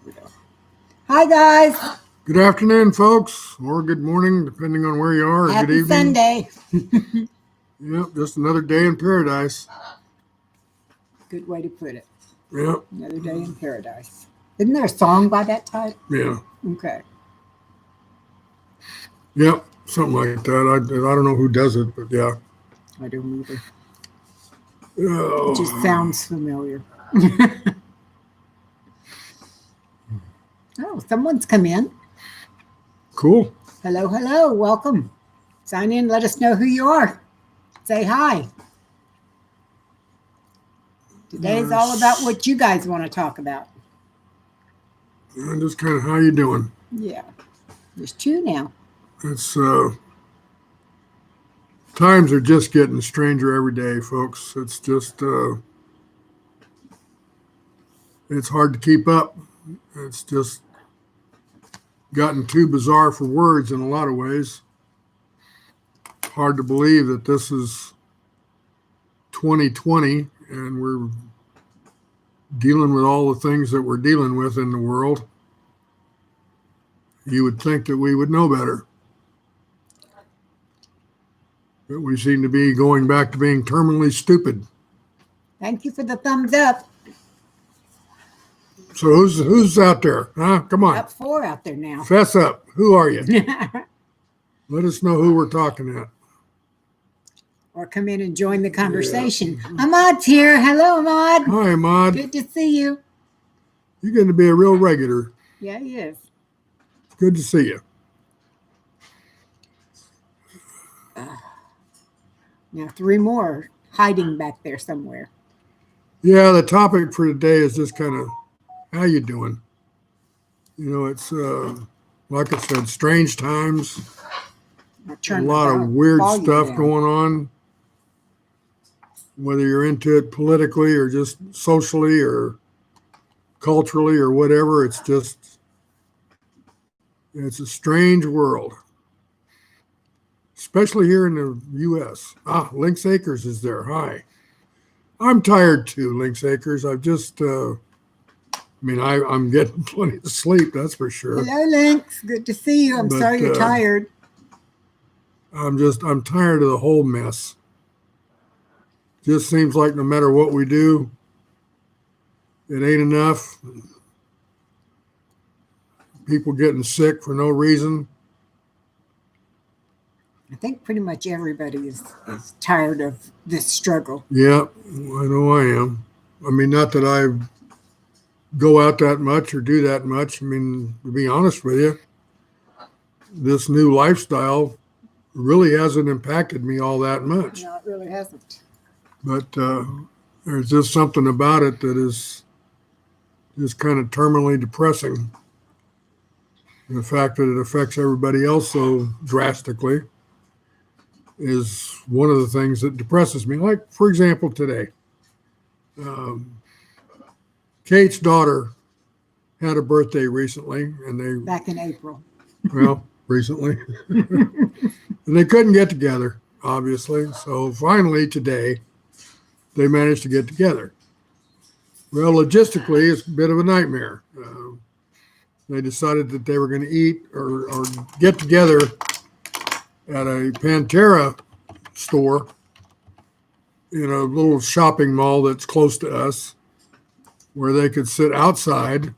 we go. Hi, guys. Good afternoon, folks, or good morning, depending on where you are. Or Happy good evening. Sunday. Yep, just another day in paradise. Good way to put it. Yep. Another day in paradise. Isn't there a song by that type? Yeah. Okay. Yep, something like that. I don't know who does it, but yeah. I don't either. Oh. It just sounds familiar. Oh, someone's come in. Cool. Hello, hello. Welcome. Sign in. Let us know who you are. Say hi. Today's all about what you guys want to talk about. Just kind of how you doing? Yeah. There's two now. It's times are just getting stranger every day, folks. It's just it's hard to keep up. It's just gotten too bizarre for words in a lot of ways. Hard to believe that this is 2020 and we're dealing with all the things that we're dealing with in the world. You would think that we would know better. But we seem to be going back to being terminally stupid. Thank you for the thumbs up. So who's out there? Huh? Come on. Got 4 out there now. Fess up. Who are you? Let us know who we're talking at. Or come in and join the conversation. Yeah. Ahmad's here. Hello, Ahmad. Hi, Ahmad. Good to see you. You're going to be a real regular. Yeah, he is. Good to see you. Now 3 more hiding back there somewhere. Yeah, the topic for today is just kind of how you doing. You know, it's like I said, strange times. A lot of weird stuff going on. Whether you're into it politically or just socially or culturally or whatever, it's a strange world. Especially here in the U.S. Lynx Acres is there. Hi. I'm tired too, Lynx Acres. I'm getting plenty of sleep, that's for sure. Hello, Lynx. Good to see you. I'm sorry you're tired. I'm tired of the whole mess. Just seems like no matter what we do, it ain't enough. People getting sick for no reason. I think pretty much everybody is tired of this struggle. Yeah, I know I am. I mean, not that I go out that much or do that much. I mean, to be honest with you, this new lifestyle really hasn't impacted me all that much. No, it really hasn't. But there's just something about it that is just kind of terminally depressing. The fact that it affects everybody else so drastically is one of the things that depresses me. Like, for example, today, Kate's daughter had a birthday recently, and back in April. Well, recently, and they couldn't get together, obviously. So finally today, they managed to get together. Well, logistically, it's a bit of a nightmare. They decided that they were going to eat or get together at a Pantera store in a little shopping mall that's close to us, where they could sit outside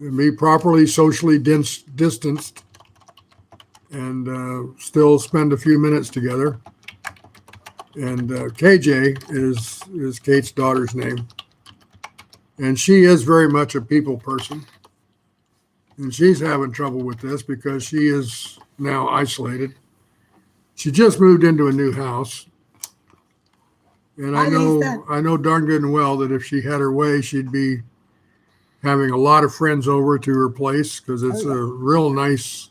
and be properly socially distanced and still spend a few minutes together. And KJ is Kate's daughter's name. And she is very much a people person. And she's having trouble with this because she is now isolated. She just moved into a new house. And I know darn good and well that if she had her way, she'd be having a lot of friends over to her place because it's a real nice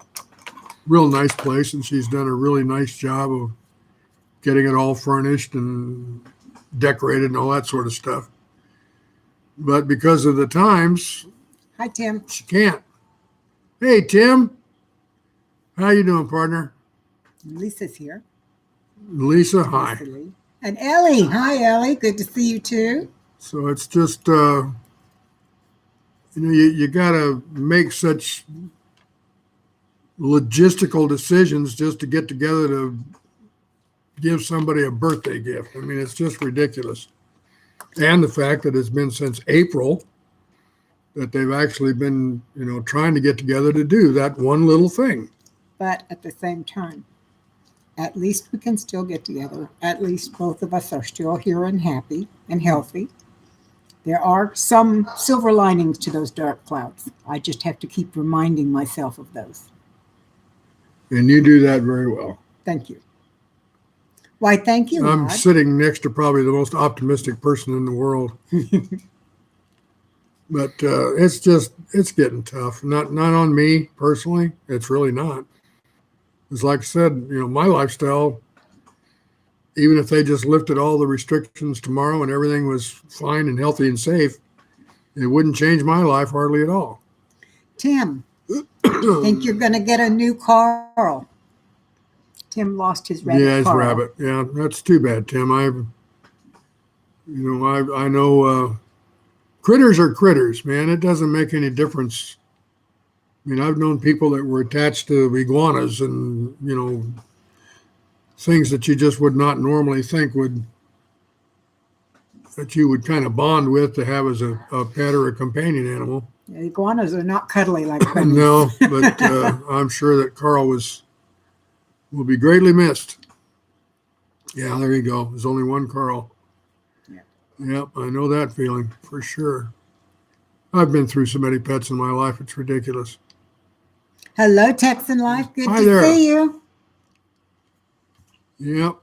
place. And she's done a really nice job of getting it all furnished and decorated and all that sort of stuff. But because of the times, hi, Tim. She can't. Hey, Tim. How you doing, partner? Lisa's here. Lisa, hi. And Ellie. Hi, Ellie. Good to see you too. So it's just, you got to make such logistical decisions just to get together to give somebody a birthday gift. I mean, it's just ridiculous. And the fact that it's been since April that they've actually been, trying to get together to do that one little thing. But at the same time, at least we can still get together. At least both of us are still here and happy and healthy. There are some silver linings to those dark clouds. I just have to keep reminding myself of those. And you do that very well. Thank you. Why, thank you, I'm Rod. sitting next to probably the most optimistic person in the world. But it's getting tough. Not on me personally. It's really not. It's like I said, my lifestyle, even if they just lifted all the restrictions tomorrow and everything was fine and healthy and safe, it wouldn't change my life hardly at all. Tim, think you're going to get a new Carl? Tim lost his rabbit. Yeah, his Carl. rabbit. Yeah, that's too bad, Tim. I know critters are critters, man. It doesn't make any difference. I mean, I've known people that were attached to iguanas and, things that you just would not normally think that you would kind of bond with to have as a pet or a companion animal. Yeah, iguanas are not cuddly like bunnies. No, but I'm sure that Carl will be greatly missed. Yeah, there you go. There's only one Carl. Yeah. Yep, I know that feeling for sure. I've been through so many pets in my life, it's ridiculous. Hello, Texan Life. Good Hi to there. see you. Yep.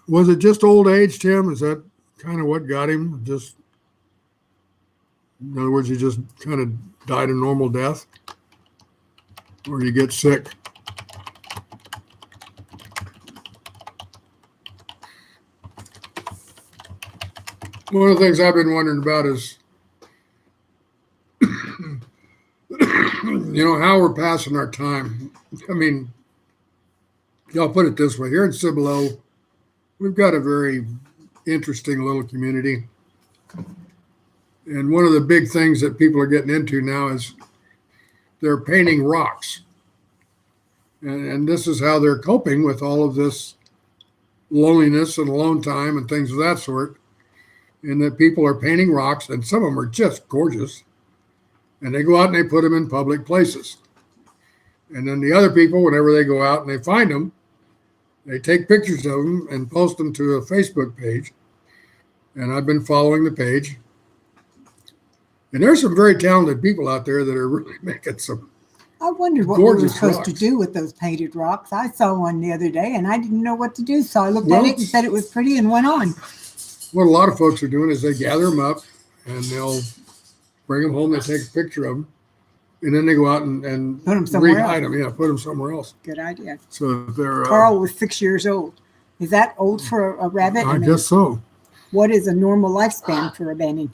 Was it just old age, Tim? Is that kind of what got him? Just, in other words, he just kind of died a normal death? Or you get sick? One of the things I've been wondering about is, how we're passing our time. I mean, I'll put it this way. Here in Cibolo, we've got a very interesting little community. And one of the big things that people are getting into now is they're painting rocks. And this is how they're coping with all of this loneliness and alone time and things of that sort. And that people are painting rocks, and some of them are just gorgeous. And they go out and they put them in public places. And then the other people, whenever they go out and they find them, they take pictures of them and post them to a Facebook page. And I've been following the page. And there's some very talented people out there that are really making some I wondered what we were gorgeous supposed to rocks. do with those painted rocks. I saw one the other day and I didn't know what to do. So I looked Well, at it and said it was pretty and went on. What a lot of folks are doing is they gather them up and they'll bring them home. They take a picture of them. And then they go out and Put 'em somewhere rehide else. them. Yeah, put them somewhere else. Good idea. So they're, Carl was 6 years old. Is that old for a rabbit? I mean, guess so. What is a normal lifespan for a Benny?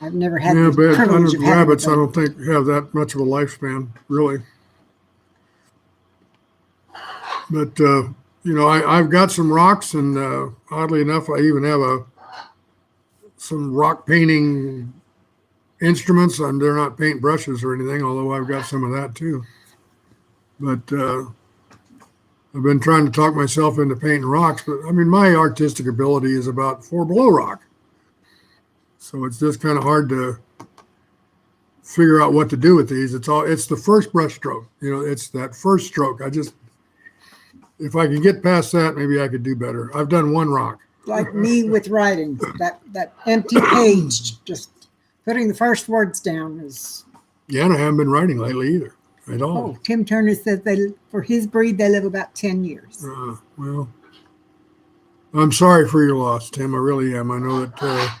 I've never had Yeah, the but privilege of having rabbits, a I Benny. don't think have that much of a lifespan, really. But, I've got some rocks, and oddly enough, I even have some rock painting instruments, and they're not paint brushes or anything, although I've got some of that too. But I've been trying to talk myself into painting rocks, but I mean, my artistic ability is about 4 below rock. So it's just kind of hard to figure out what to do with these. It's the first brush stroke. It's that first stroke. If I could get past that, maybe I could do better. I've done one rock. Like me with writing, that empty page, just putting the first words down is. Yeah, and I haven't been writing lately either, at all. Oh, Tim Turner says for his breed they live about 10 years. Well, I'm sorry for your loss, Tim. I really am. I know that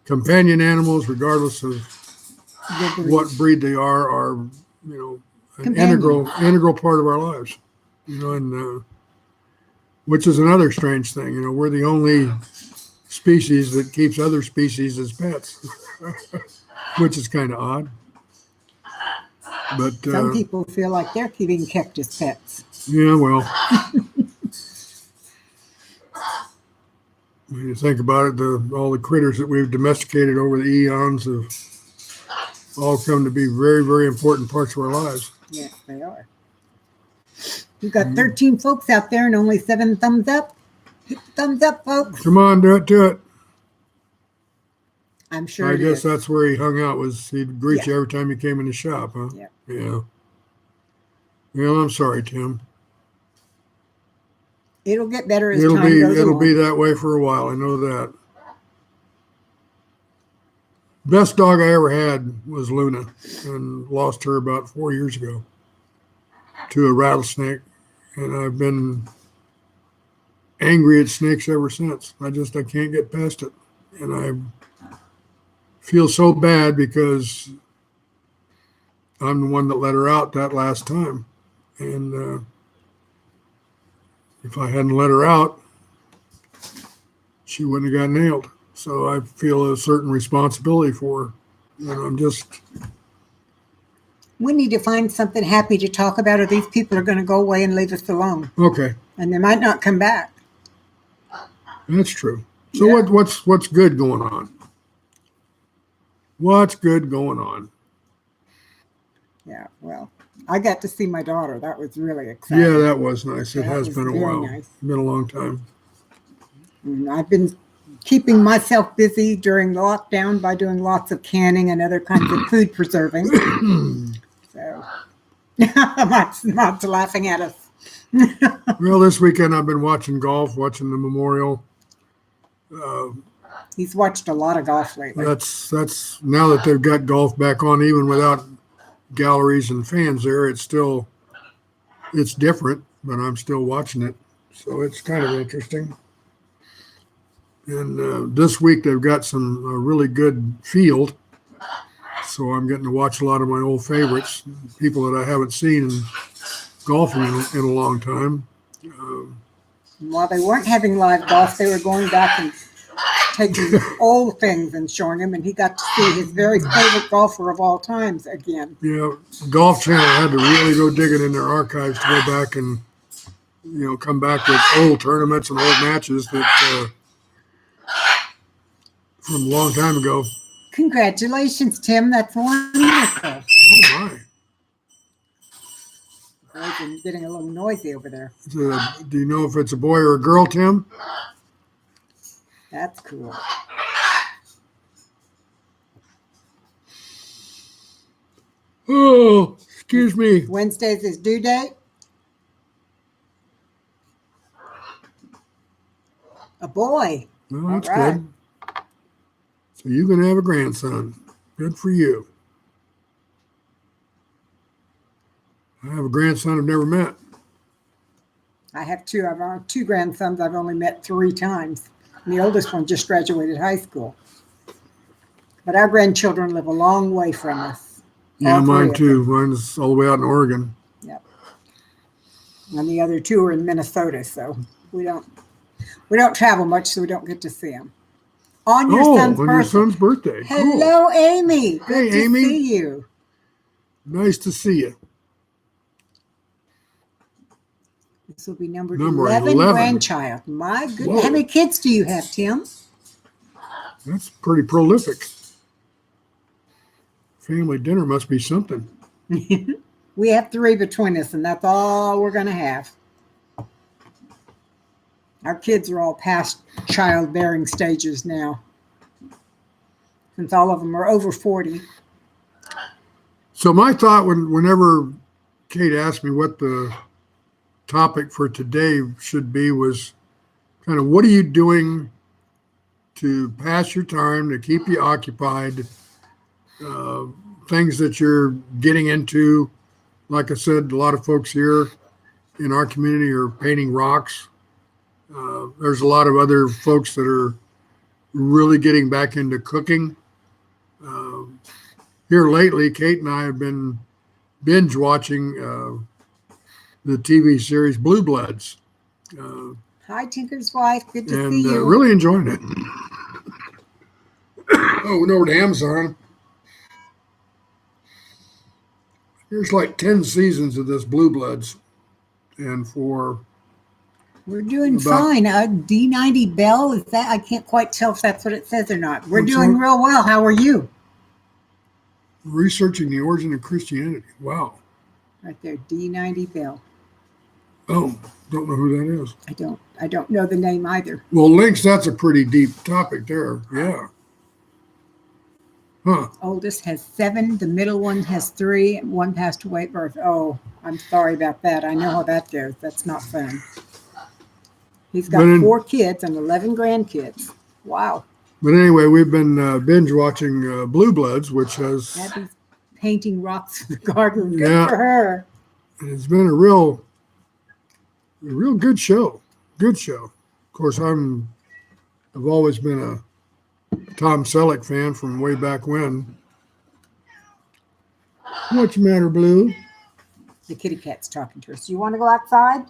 companion animals, regardless of The breed. what breed they are an Companion. integral part of our lives. And which is another strange thing. We're the only species that keeps other species as pets, which is kind of odd. But Some people feel like they're being kept as pets. yeah, well, When you think about it, all the critters that we've domesticated over the eons have all come to be very, very important parts of our lives. Yes, they are. You've got 13 folks out there and only 7 thumbs up. Hit the thumbs up, folks. Come on, do it. I'm sure I guess that's where he hung out, was he'd greet you every time you came in the shop, huh? Yeah. Yeah. Well, I'm sorry, Tim. It'll get better as time goes along. It'll be that way for a while. I know that. Best dog I ever had was Luna, and lost her about 4 years ago to a rattlesnake, and I've been angry at snakes ever since. I can't get past it, and I feel so bad because I'm the one that let her out that last time, and if I hadn't let her out, she wouldn't have got nailed. So I feel a certain responsibility for her. And I'm just... We need to find something happy to talk about, or these people are going to go away and leave us alone. Okay. And they might not come back. That's true. So what's good going on? What's good going on? Yeah, well, I got to see my daughter. That was really exciting. Yeah, that was nice. It has been a while. Nice. Been a long time. And I've been keeping myself busy during the lockdown by doing lots of canning and other kinds of food preserving. So, not laughing at us. Well, this weekend I've been watching golf, watching the Memorial. He's watched a lot of golf lately. That's now that they've got golf back on, even without galleries and fans there, it's different, but I'm still watching it. So it's kind of interesting. And this week they've got some really good field. So I'm getting to watch a lot of my old favorites, people that I haven't seen golfing in a long time. While they weren't having live golf, they were going back and taking old things and showing him, and he got to see his very favorite golfer of all times again. Yeah, Golf Channel had to really go digging in their archives to go back and come back with old tournaments and old matches that from a long time ago. Congratulations, Tim. That's wonderful. Oh my! I'm getting a little noisy over there. Do you know if it's a boy or a girl, Tim? That's cool. Oh, excuse me. Wednesday's his due date. A boy. Well, that's All right. good. So you're going to have a grandson. Good for you. I have a grandson I've never met. I have 2. I've 2 grandsons I've only met 3 times. And the oldest one just graduated high school. But our grandchildren live a long way from us. Yeah, All 3 mine of too. them. Mine's all the way out in Oregon. Yep. And the other 2 are in Minnesota, so we don't travel much, so we don't get to see them. On your son's birthday. Hello, cool. Amy. Good to Amy. see you. Nice to see you. This will be number 11 grandchild. My goodness. Whoa. How many kids do you have, Tim? That's pretty prolific. Family dinner must be something. We have 3 between us, and that's all we're going to have. Our kids are all past childbearing stages now, since all of them are over 40. So my thought whenever Kate asked me what the topic for today should be was kind of, what are you doing to pass your time, to keep you occupied, things that you're getting into. Like I said, a lot of folks here in our community are painting rocks. There's a lot of other folks that are really getting back into cooking. Here lately, Kate and I have been binge watching the TV series Blue Bloods. Hi, Tinker's wife. Good to and see you. Really enjoying it. Oh, went over to Amazon. There's like 10 seasons of this Blue Bloods. And for We're doing About- fine. D90 Bell, is that? I can't quite tell if that's what it says or not. We're What's doing that? real well. How are you? Researching the origin of Christianity. Wow. Right there, D90 Bell. Oh, don't know who that is. I don't know the name either. Well, links, that's a pretty deep topic there. Yeah. Huh. Oldest has 7. The middle one has 3. And one passed away at birth. Oh, I'm sorry about that. I know how that goes. That's not fun. He's got But in- 4 kids and 11 grandkids. Wow. But anyway, we've been binge watching Blue Bloods, which has Abby's painting rocks in the garden. Good Yeah. for her. it's been a real good show. Good show. Of course, I've always been a Tom Selleck fan from way back when. What's the matter, Blue? The kitty cat's talking to us. Do you want to go outside?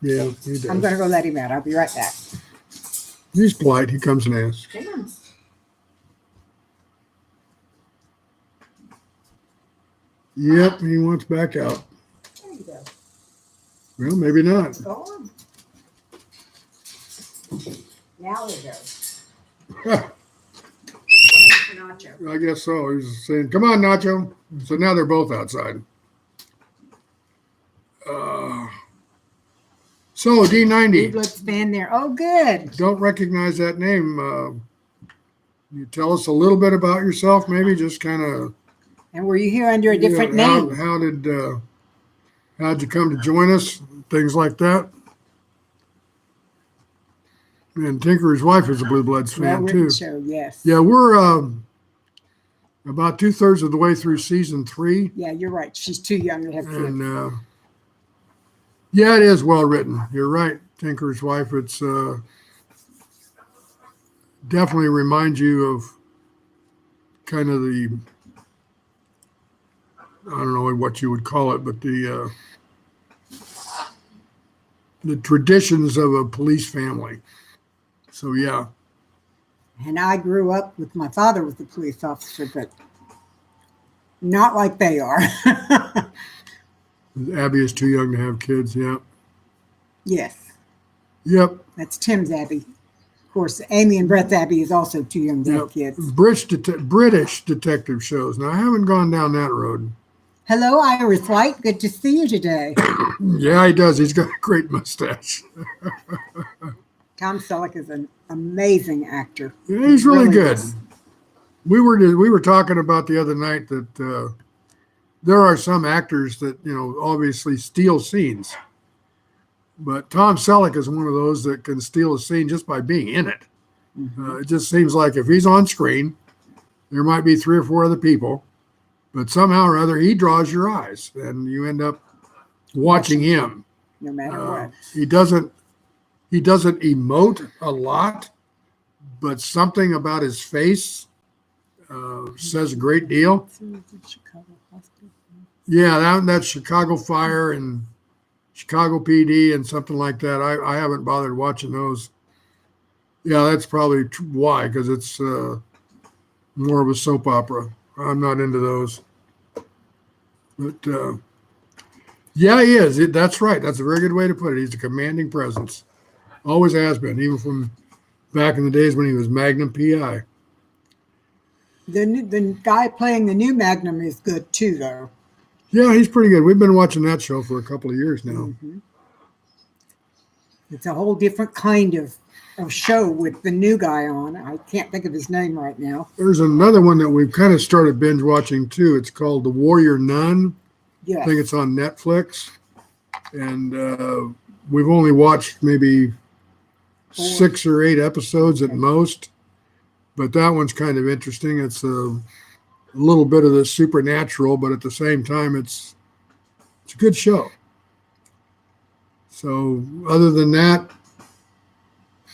Yeah, he does. I'm going to go let him out. I'll be right back. He's polite. He comes and asks. Come on. Yep, he wants back out. There you go. Well, maybe not. Go on. Now there goes. Nacho. I guess so. He's saying, "Come on, Nacho." So now they're both outside. So Blue D90. Bloods fan there. Oh, good. Don't recognize that name. You tell us a little bit about yourself, maybe just kind of. And were you here under a different name? How'd you come to join us? Things like that. And Tinker's wife is a Blue Bloods fan Well-written too. show, yes. Yeah, we're about 2/3 of the way through season 3, Yeah, you're right. She's too young to have kids. and yeah, it is well written. You're right, Tinker's wife. It's definitely reminds you of kind of I don't know what you would call it, but the traditions of a police family. So yeah, And I grew up with my father was a police officer, but not like they are. Abby is too young to have kids. Yeah, Yes, yep. that's Tim's Abby. Of course, Amy and Brett's Abby is also too young to have kids. British detective shows. Now I haven't gone down that road. Hello, Iris White. Good to see you today. Yeah, he does. He's got a great mustache. Tom Selleck is an amazing actor. Yeah, he's really good. is. We were talking about the other night that there are some actors that obviously steal scenes, but Tom Selleck is one of those that can steal a scene just by being in it. It just seems like if he's on screen, there might be 3 or 4 other people, but somehow or other he draws your eyes, and you end up watching him. No matter what. He doesn't emote a lot, but something about his face says a great deal. Yeah, that's Chicago Fire and Chicago PD and something like that. I haven't bothered watching those. Yeah, that's probably why, because it's more of a soap opera. I'm not into those. But yeah, he is. That's right. That's a very good way to put it. He's a commanding presence. Always has been, even from back in the days when he was Magnum PI. The guy playing the new Magnum is good too, though. Yeah, he's pretty good. We've been watching that show for a couple of years now. It's a whole different kind of show with the new guy on. I can't think of his name right now. There's another one that we've kind of started binge watching too. It's called The Warrior Nun. Yes. I think it's on Netflix. And we've only watched maybe 6 or 8 episodes at most. But that one's kind of interesting. It's a little bit of the supernatural, but at the same time, it's a good show. So other than that,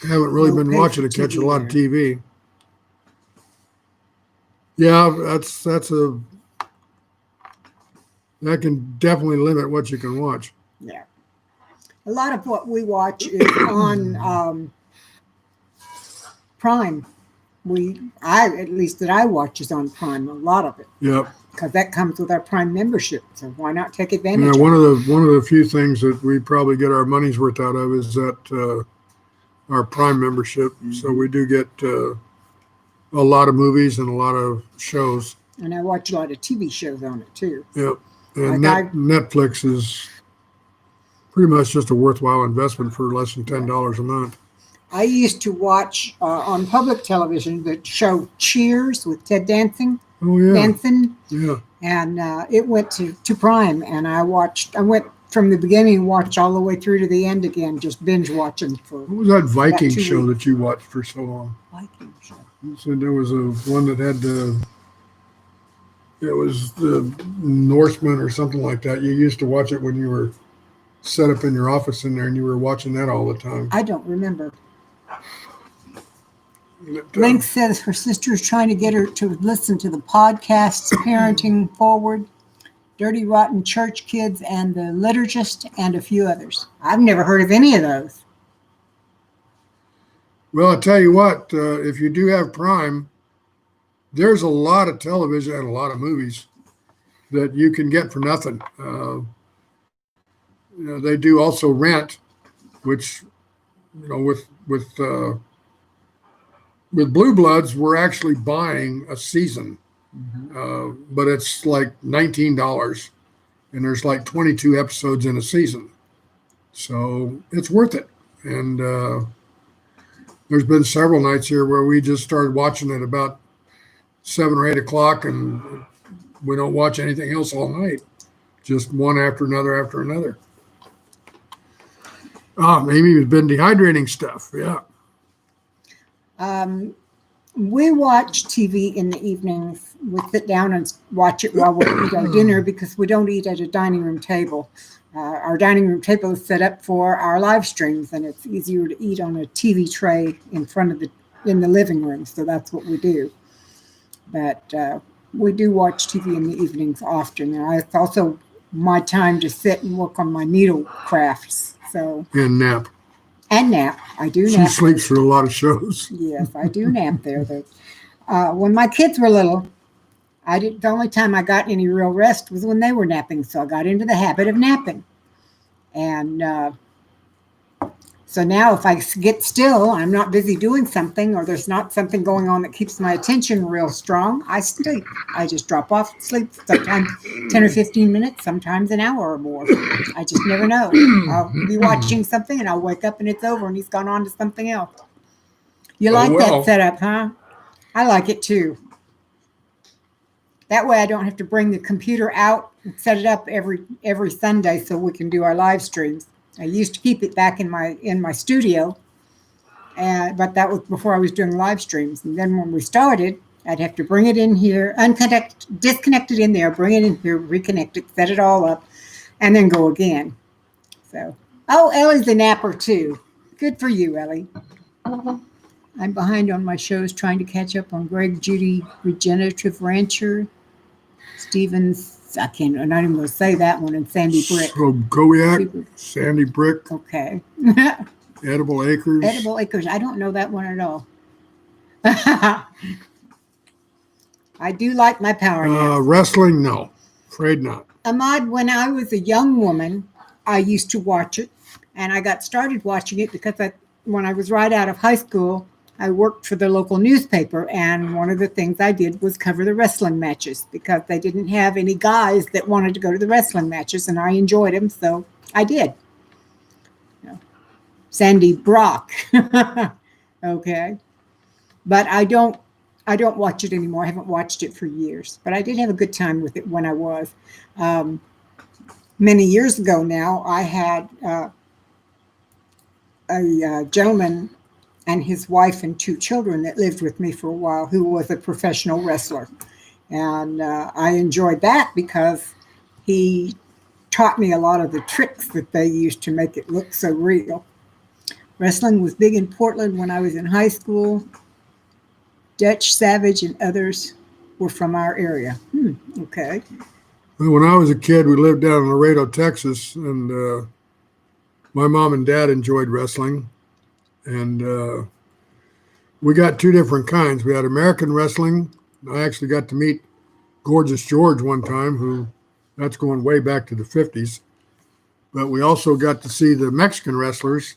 I haven't really No been pay watching for to catch a TV lot of there. TV. Yeah, that can definitely limit what you can watch. Yeah. A lot of what we watch is on Prime. At least that I watch is on Prime, a lot of it. Yep. because that comes with our Prime membership. So why not take Yeah, advantage of one it? of the few things that we probably get our money's worth out of is that our Prime membership. So we do get a lot of movies and a lot of shows. And I watch a lot of TV shows on it too. Yep. And Like Netflix is pretty much just a worthwhile investment for less than $10 a month. I used to watch on public television the show Cheers with Ted Danson. Oh yeah, Danson. yeah. And it went to Prime, and I went from the beginning, watched all the way through to the end again, just binge watching for What was that Viking about 2 show weeks. that you watched for so long? Viking show. You said there was one that had it was the Norseman or something like that. You used to watch it when you were set up in your office in there, and you were watching that all the time. I don't remember. Link says her sister is trying to get her to listen to the podcasts, Parenting Forward, Dirty Rotten Church Kids, and The Liturgist, and a few others. I've never heard of any of those. Well, I tell you what, if you do have Prime, there's a lot of television and a lot of movies that you can get for nothing. They do also rent, which with Blue Bloods, we're actually buying a season, but it's like $19, and there's like 22 episodes in a season, so it's worth it. And there's been several nights here where we just started watching it about 7 or 8 o'clock, and we don't watch anything else all night, just one after another after another. Amy has been dehydrating stuff. Yeah. We watch TV in the evenings. We sit down and watch it while we eat our dinner because we don't eat at a dining room table. Our dining room table is set up for our live streams, and it's easier to eat on a TV tray in the living room. So that's what we do. But we do watch TV in the evenings often. And it's also my time to sit and work on my needle crafts. So And nap. and nap. I do She nap. sleeps through a lot of shows. Yes, I do nap there. When my kids were little, the only time I got any real rest was when they were napping. So I got into the habit of napping. And so now if I get still, I'm not busy doing something, or there's not something going on that keeps my attention real strong, I sleep. I just drop off to sleep, sometimes 10 or 15 minutes, sometimes an hour or more. I just never know. I'll be watching something and I'll wake up and it's over and he's gone on to something else. You like that setup, huh? I like it too. That way I don't have to bring the computer out and set it up every Sunday so we can do our live streams. I used to keep it back in my studio, but that was before I was doing live streams. And then when we started, I'd have to bring it in here, disconnect it in there, bring it in here, reconnect it, set it all up, and then go again. So, Ellie's a napper too. Good for you, Ellie. I'm behind on my shows, trying to catch up on Greg Judy, Regenerative Rancher, Stevens. I'm not even going to say that one, and Sandy Brick. So Goyak, Sandy Brick. Okay. Edible Acres. Edible Acres. I don't know that one at all. I do like my power naps. Wrestling, no. Afraid not. Ahmad, when I was a young woman, I used to watch it, and I got started watching it because when I was right out of high school, I worked for the local newspaper, and one of the things I did was cover the wrestling matches because they didn't have any guys that wanted to go to the wrestling matches, and I enjoyed them, so I did. Sandy Brock. Okay. But I don't watch it anymore. I haven't watched it for years, but I did have a good time with it when I was. Many years ago now, I had a gentleman and his wife and 2 children that lived with me for a while who was a professional wrestler. And I enjoyed that because he taught me a lot of the tricks that they used to make it look so real. Wrestling was big in Portland when I was in high school. Dutch Savage and others were from our area. Okay. Well, when I was a kid, we lived down in Laredo, Texas, and my mom and dad enjoyed wrestling. And we got 2 different kinds. We had American wrestling. I actually got to meet Gorgeous George one time, who that's going way back to the 50s. But we also got to see the Mexican wrestlers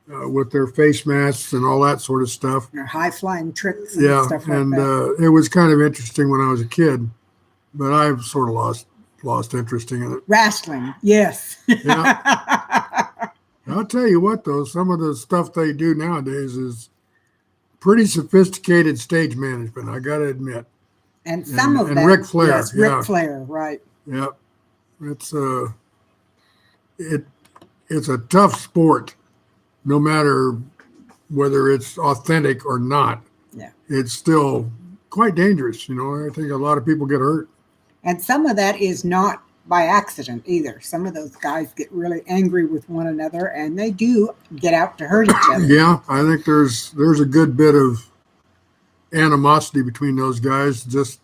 with their face masks and all that sort of stuff. Their high flying tricks and Yeah, stuff like and that. it was kind of interesting when I was a kid, but I've sort of lost interest in it. Wrestling, yes. Yeah. I'll tell you what, though, some of the stuff they do nowadays is pretty sophisticated stage management, I got to admit. And some of and them. Ric Flair, Yes, yeah. Ric Flair, right. Yeah, it's it's a tough sport, no matter whether it's authentic or not. Yeah. It's still quite dangerous. I think a lot of people get hurt. And some of that is not by accident either. Some of those guys get really angry with one another, and they do get out to hurt each other. Yeah, I think there's a good bit of animosity between those guys. Just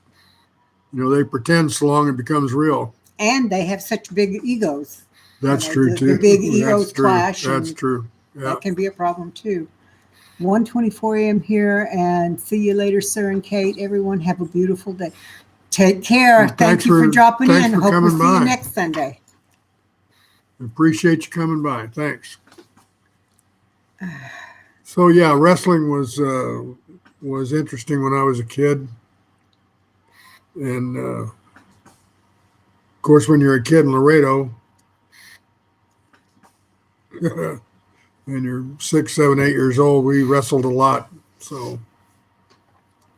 they pretend so long it becomes real. And they have such big egos. That's true too. The big egos clash. That's true. Yeah. That can be a problem too. 1:24 a.m. here, and see you later, sir and Kate. Everyone have a beautiful day. Take care. Well, Thank you for dropping in. for Hope we'll coming see by. you next Sunday. Appreciate you coming by. Thanks. So yeah, wrestling was interesting when I was a kid, and of course, when you're a kid in Laredo, and you're 6, 7, 8 years old, we wrestled a lot. So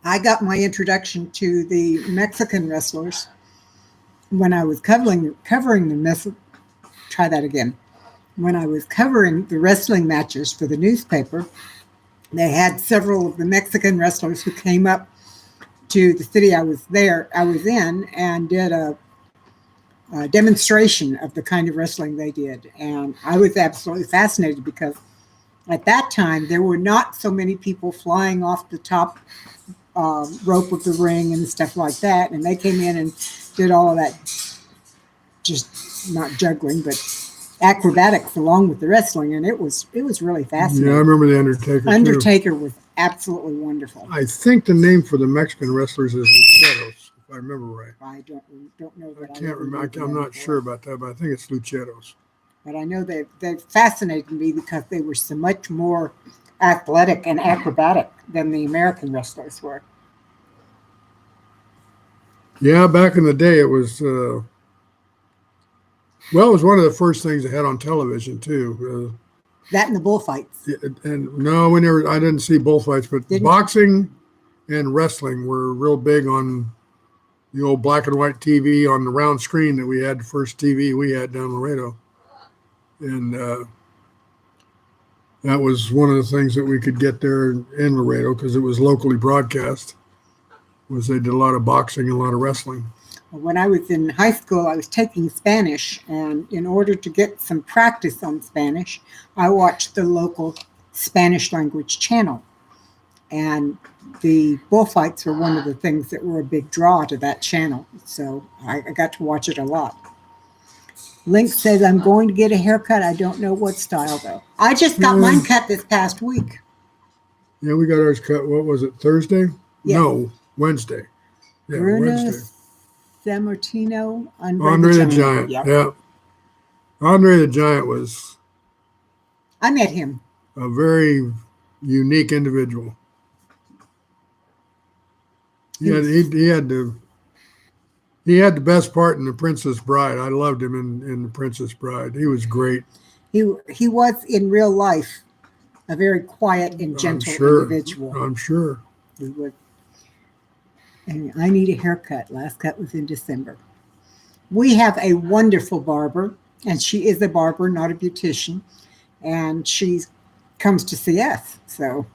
I got my introduction to the Mexican wrestlers when I was covering the try that again. When I was covering the wrestling matches for the newspaper, they had several of the Mexican wrestlers who came up to the city I was in, and did a demonstration of the kind of wrestling they did. And I was absolutely fascinated because at that time there were not so many people flying off the top rope of the ring and stuff like that. And they came in and did all of that, just not juggling, but acrobatics along with the wrestling. And it was really fascinating. yeah, I remember the Undertaker. Undertaker was absolutely wonderful. I think the name for the Mexican wrestlers is Luchados, if I remember right. I don't know that. I can't remember. I'm not sure about that, but I think it's Luchados. But I know they fascinated me because they were so much more athletic and acrobatic than the American wrestlers were. Yeah, back in the day, it was. Well, it was one of the first things they had on television too. That and the bullfights. And no, I didn't see bullfights, but boxing and wrestling were real big on the old black and white TV on the round screen that we had, the first TV we had down Laredo. And that was one of the things that we could get there in Laredo because it was locally broadcast, was they did a lot of boxing and a lot of wrestling. When I was in high school, I was taking Spanish, and in order to get some practice on Spanish, I watched the local Spanish language channel. And the bullfights were one of the things that were a big draw to that channel. So I got to watch it a lot. Link says, I'm going to get a haircut. I don't know what style, though. I just got mine cut this past week. Yeah, we got ours cut, what was it, Thursday? Yes. No, Wednesday. Yeah, Wednesday. Sammartino, Andre the Giant. Yep. Yeah. Andre the Giant was I met him. a very unique individual. He had the best part in The Princess Bride. I loved him in The Princess Bride. He was great. He was in real life a very quiet and gentle individual. I'm sure. He was. And I need a haircut. Last cut was in December. We have a wonderful barber, and she is a barber, not a beautician, and she comes to see us. So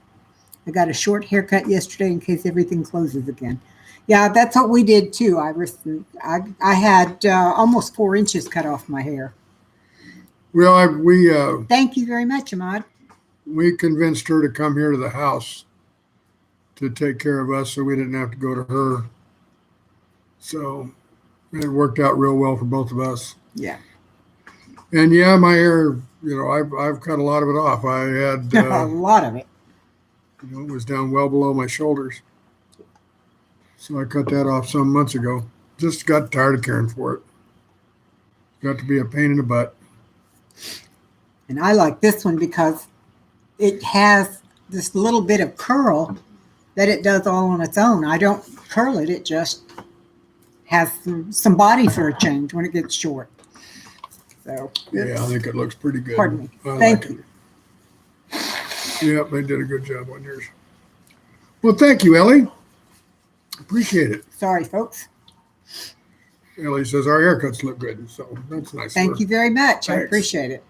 I got a short haircut yesterday in case everything closes again. Yeah, that's what we did too, Iris. I had almost 4 inches cut off my hair. Well, Thank you very much, Ahmad. we convinced her to come here to the house to take care of us so we didn't have to go to her. So it worked out real well for both of us. Yeah. And yeah, my hair, I've cut a lot of it off. I had A lot of it. it was down well below my shoulders. So I cut that off some months ago. Just got tired of caring for it. Got to be a pain in the butt. And I like this one because it has this little bit of curl that it does all on its own. I don't curl it. It just has some body for a change when it gets short. So Yeah, I think it looks pretty good. Pardon me. I Thank like you. it. Yep, they did a good job on yours. Well, thank you, Ellie. Appreciate it. Sorry, folks. Ellie says our haircuts look good, so that's nice. Thank you very much. I Thanks. appreciate it.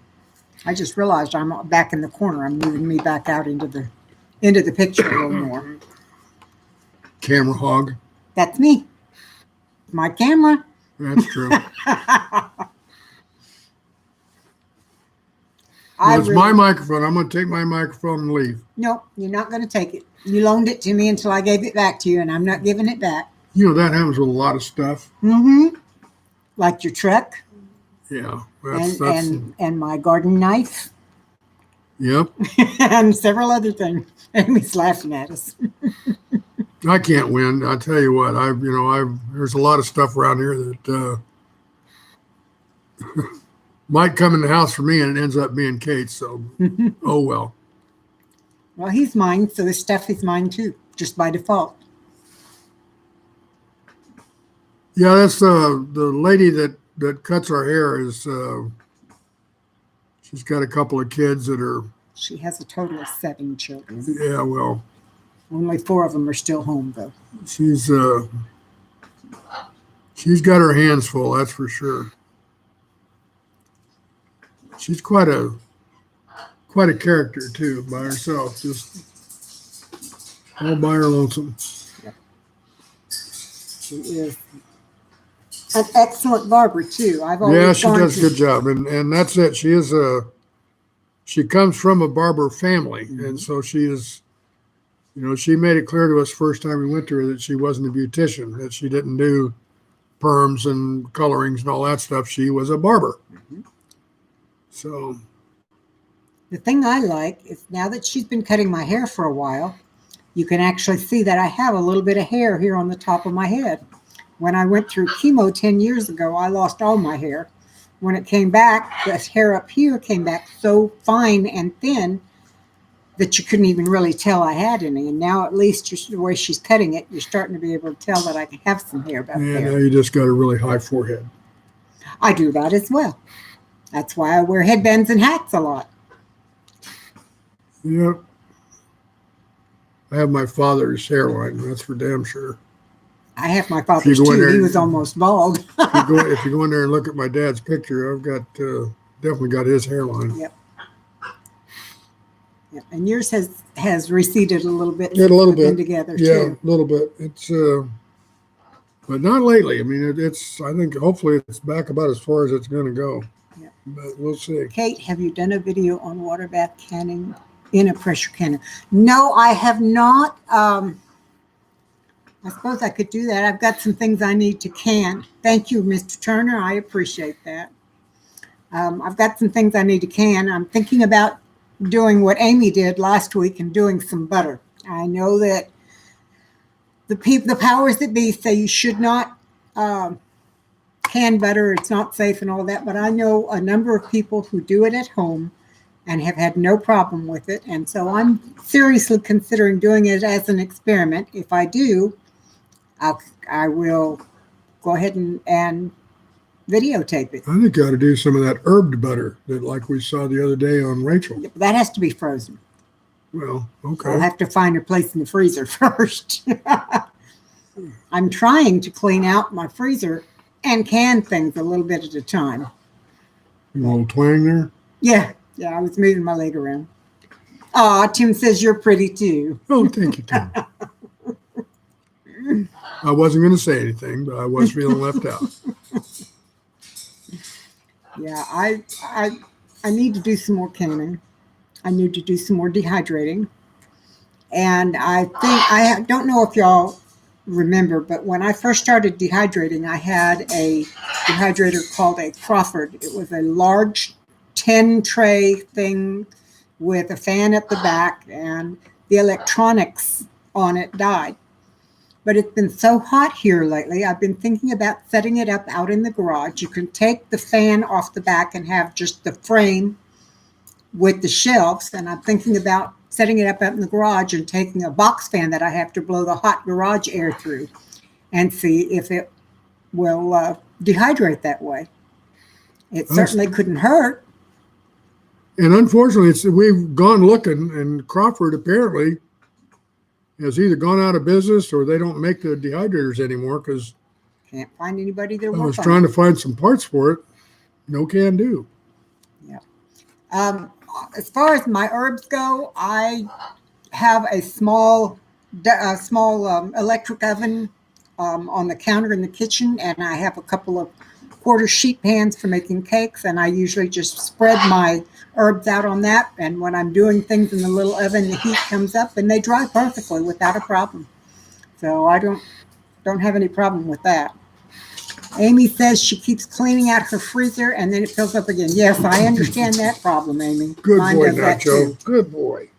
I just realized I'm back in the corner. I'm moving me back out into the picture a little more. Camera hog. That's me. My camera. That's true. It's my microphone. I'm going to take my microphone and leave. Nope, you're not going to take it. You loaned it to me until I gave it back to you, and I'm not giving it back. You know, that happens with a lot of stuff. Mm-hmm. Like your truck. Yeah. And my garden knife. Yep. And several other things. Amy's laughing at us. I can't win. I tell you what, there's a lot of stuff around here that might come in the house for me and it ends up being Kate's. So, oh well. Well, he's mine, so this stuff is mine too, just by default. Yeah, that's the lady that cuts our hair is. She's got a couple of kids that are. She has a total of 7 children. Yeah, well. Only 4 of them are still home, though. She's got her hands full, that's for sure. She's quite a character too, by herself, just all by her lonesome. Yep. She is an excellent barber too. Yeah, she does a good job, and that's it. She comes from a barber family, and so she is. She made it clear to us first time we went to her that she wasn't a beautician, that she didn't do perms and colorings and all that stuff. She was a barber. Mm-hmm. So. The thing I like is now that she's been cutting my hair for a while, you can actually see that I have a little bit of hair here on the top of my head. When I went through chemo 10 years ago, I lost all my hair. When it came back, the hair up here came back so fine and thin that you couldn't even really tell I had any. And now at least the way she's cutting it, you're starting to be able to tell that I can have some hair back there. Now you just got a really high forehead. I do that as well. That's why I wear headbands and hats a lot. Yep. I have my father's hairline, that's for damn sure. I have my father's too. He was almost bald. If you go in there and look at my dad's picture, I've got definitely got his hairline. Yep. And yours has receded a little bit. Yeah, a little bit. Together yeah, too. A little bit. It's but not lately. I mean, it's. I think hopefully it's back about as far as it's going to go. Yeah. But we'll see. Kate, have you done a video on water bath canning in a pressure canner? No, I have not. I suppose I could do that. I've got some things I need to can. Thank you, Mr. Turner. I appreciate that. I've got some things I need to can. I'm thinking about doing what Amy did last week and doing some butter. I know that the powers that be say you should not can butter. It's not safe and all that. But I know a number of people who do it at home and have had no problem with it. And so I'm seriously considering doing it as an experiment. If I do, I will go ahead and videotape it. I think you ought to do some of that herbed butter that like we saw the other day on Rachel. Yeah, that has to be frozen. Well, okay. I'll have to find a place in the freezer first. I'm trying to clean out my freezer and can things a little bit at a time. A little twang there? Yeah, I was moving my leg around. Aw, Tim says you're pretty too. Oh, thank you, Tim. I wasn't going to say anything, but I was feeling left out. Yeah, I need to do some more canning. I need to do some more dehydrating. And I think, I don't know if y'all remember, but when I first started dehydrating, I had a dehydrator called a Crawford. It was a large 10 tray thing with a fan at the back, and the electronics on it died. but it's been so hot here lately. I've been thinking about setting it up out in the garage. You can take the fan off the back and have just the frame with the shelves, and I'm thinking about setting it up out in the garage and taking a box fan that I have to blow the hot garage air through and see if it will dehydrate that way. It certainly couldn't hurt. And unfortunately, we've gone looking, and Crawford apparently has either gone out of business or they don't make the dehydrators anymore because Can't find anybody that I will was work trying on to find some parts for it. No can do. it. Yeah. As far as my herbs go, I have a small electric oven on the counter in the kitchen, and I have a couple of quarter sheet pans for making cakes, and I usually just spread my herbs out on that, and when I'm doing things in the little oven, the heat comes up and they dry perfectly without a problem. So I don't have any problem with that. Amy says she keeps cleaning out her freezer and then it fills up again. Yes, I understand that problem, Amy. Good Mine boy, does that too. Nacho. Good boy.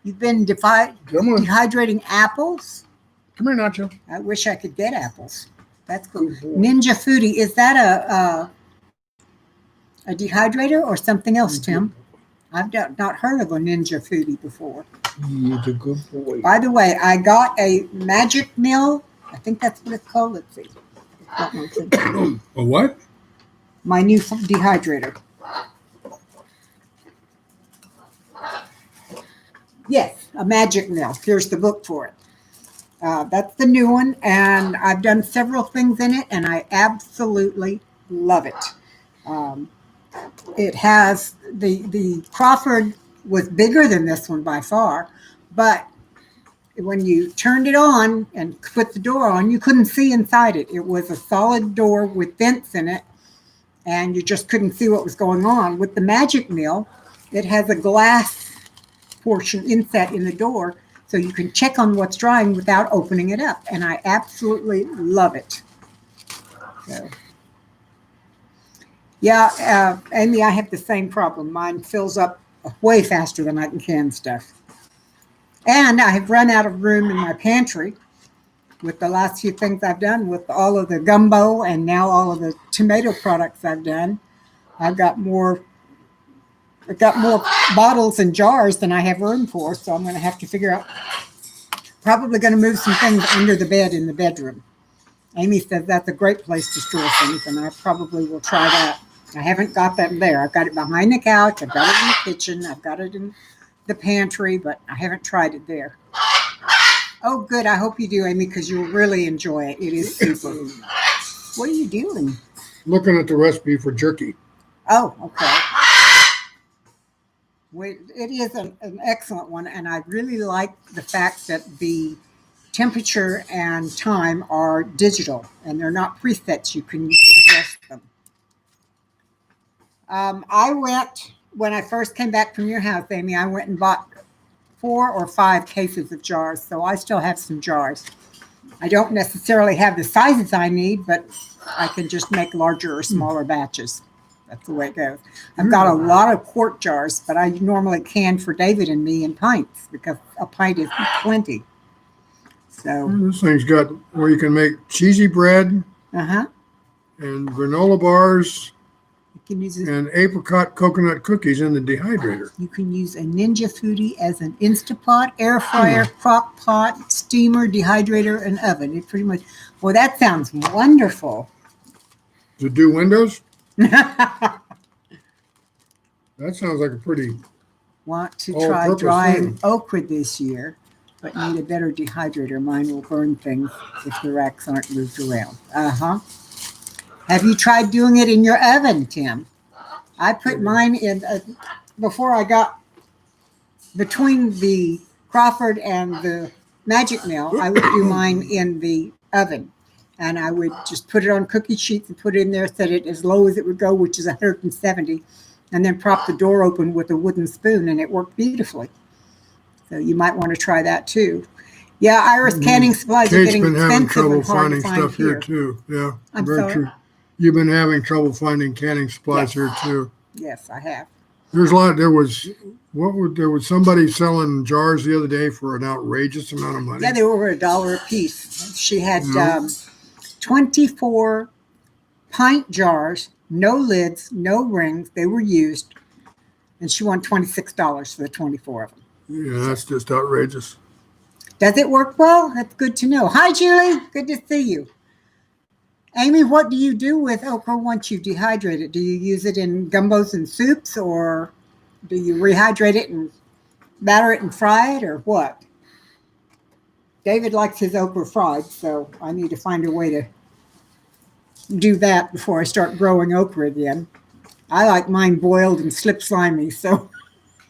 You've been Come on. dehydrating apples? Come here, Nacho. I wish I could get apples. That's cool. Good boy. Ninja Foodie, is that a dehydrator or something else, Tim? I've not heard of a Ninja Foodie before. He's a good boy. By the way, I got a magic mill. I think that's what it's called. Let's see. A what? My new dehydrator. Yes, a magic mill. Here's the book for it. That's the new one, and I've done several things in it, and I absolutely love it. It has the Crawford was bigger than this one by far, but when you turned it on and put the door on, you couldn't see inside it. It was a solid door with vents in it, and you just couldn't see what was going on. With the magic mill, it has a glass portion inset in the door, so you can check on what's drying without opening it up, and I absolutely love it. So, yeah, Amy, I have the same problem. Mine fills up way faster than I can stuff. And I have run out of room in my pantry with the last few things I've done with all of the gumbo and now all of the tomato products I've done. I've got more bottles and jars than I have room for, so I'm going to have to figure out, probably going to move some things under the bed in the bedroom. Amy says that's a great place to store things, and I probably will try that. I haven't got that there. I've got it behind the couch. I've got it in the kitchen. I've got it in the pantry, but I haven't tried it there. Oh, good. I hope you do, Amy, because you'll really enjoy it. It is super. What are you doing? Looking at the recipe for jerky. Oh, okay. It is an excellent one, and I really like the fact that the temperature and time are digital, and they're not presets. You can adjust them. When I first came back from your house, Amy, I went and bought 4 or 5 cases of jars, so I still have some jars. I don't necessarily have the sizes I need, but I can just make larger or smaller batches. That's the way it goes. I've got a lot of quart jars, but I normally can for David and me in pints because a pint is plenty. So This thing's got where you can make cheesy bread and granola bars you can use and apricot coconut cookies in the dehydrator. You can use a Ninja Foodie as an Instapot, air fryer, crock pot, steamer, dehydrator, and oven. It pretty much. Well, that sounds wonderful. To do windows? That sounds like a pretty Want to try all-purpose drying thing. okra this year, but need a better dehydrator. Mine will burn things if the racks aren't moved around. Have you tried doing it in your oven, Tim? I put mine in before I got between the Crawford and the Magic Mill. I would do mine in the oven, and I would just put it on cookie sheets and put it in there, set it as low as it would go, which is 170, and then prop the door open with a wooden spoon, and it worked beautifully. So you might want to try that too. Yeah, Iris canning supplies are Kate's getting been having expensive trouble and hard to finding find stuff here here. too. Yeah, I'm very sorry? true. You've been having trouble finding canning supplies Yes. here too. Yes, I have. There's a lot. There was somebody selling jars the other day for an outrageous amount of money. Yeah, they were over $1 a piece. She had Yeah. 24 pint jars, no lids, no rings. They were used, and she won $26 for the 24 of them. Yeah, that's just outrageous. Does it work well? That's good to know. Hi, Julie. Good to see you. Amy, what do you do with okra once you dehydrate it? Do you use it in gumbos and soups, or do you rehydrate it and batter it and fry it, or what? David likes his okra fried, so I need to find a way to do that before I start growing okra again. I like mine boiled and slip slimy, so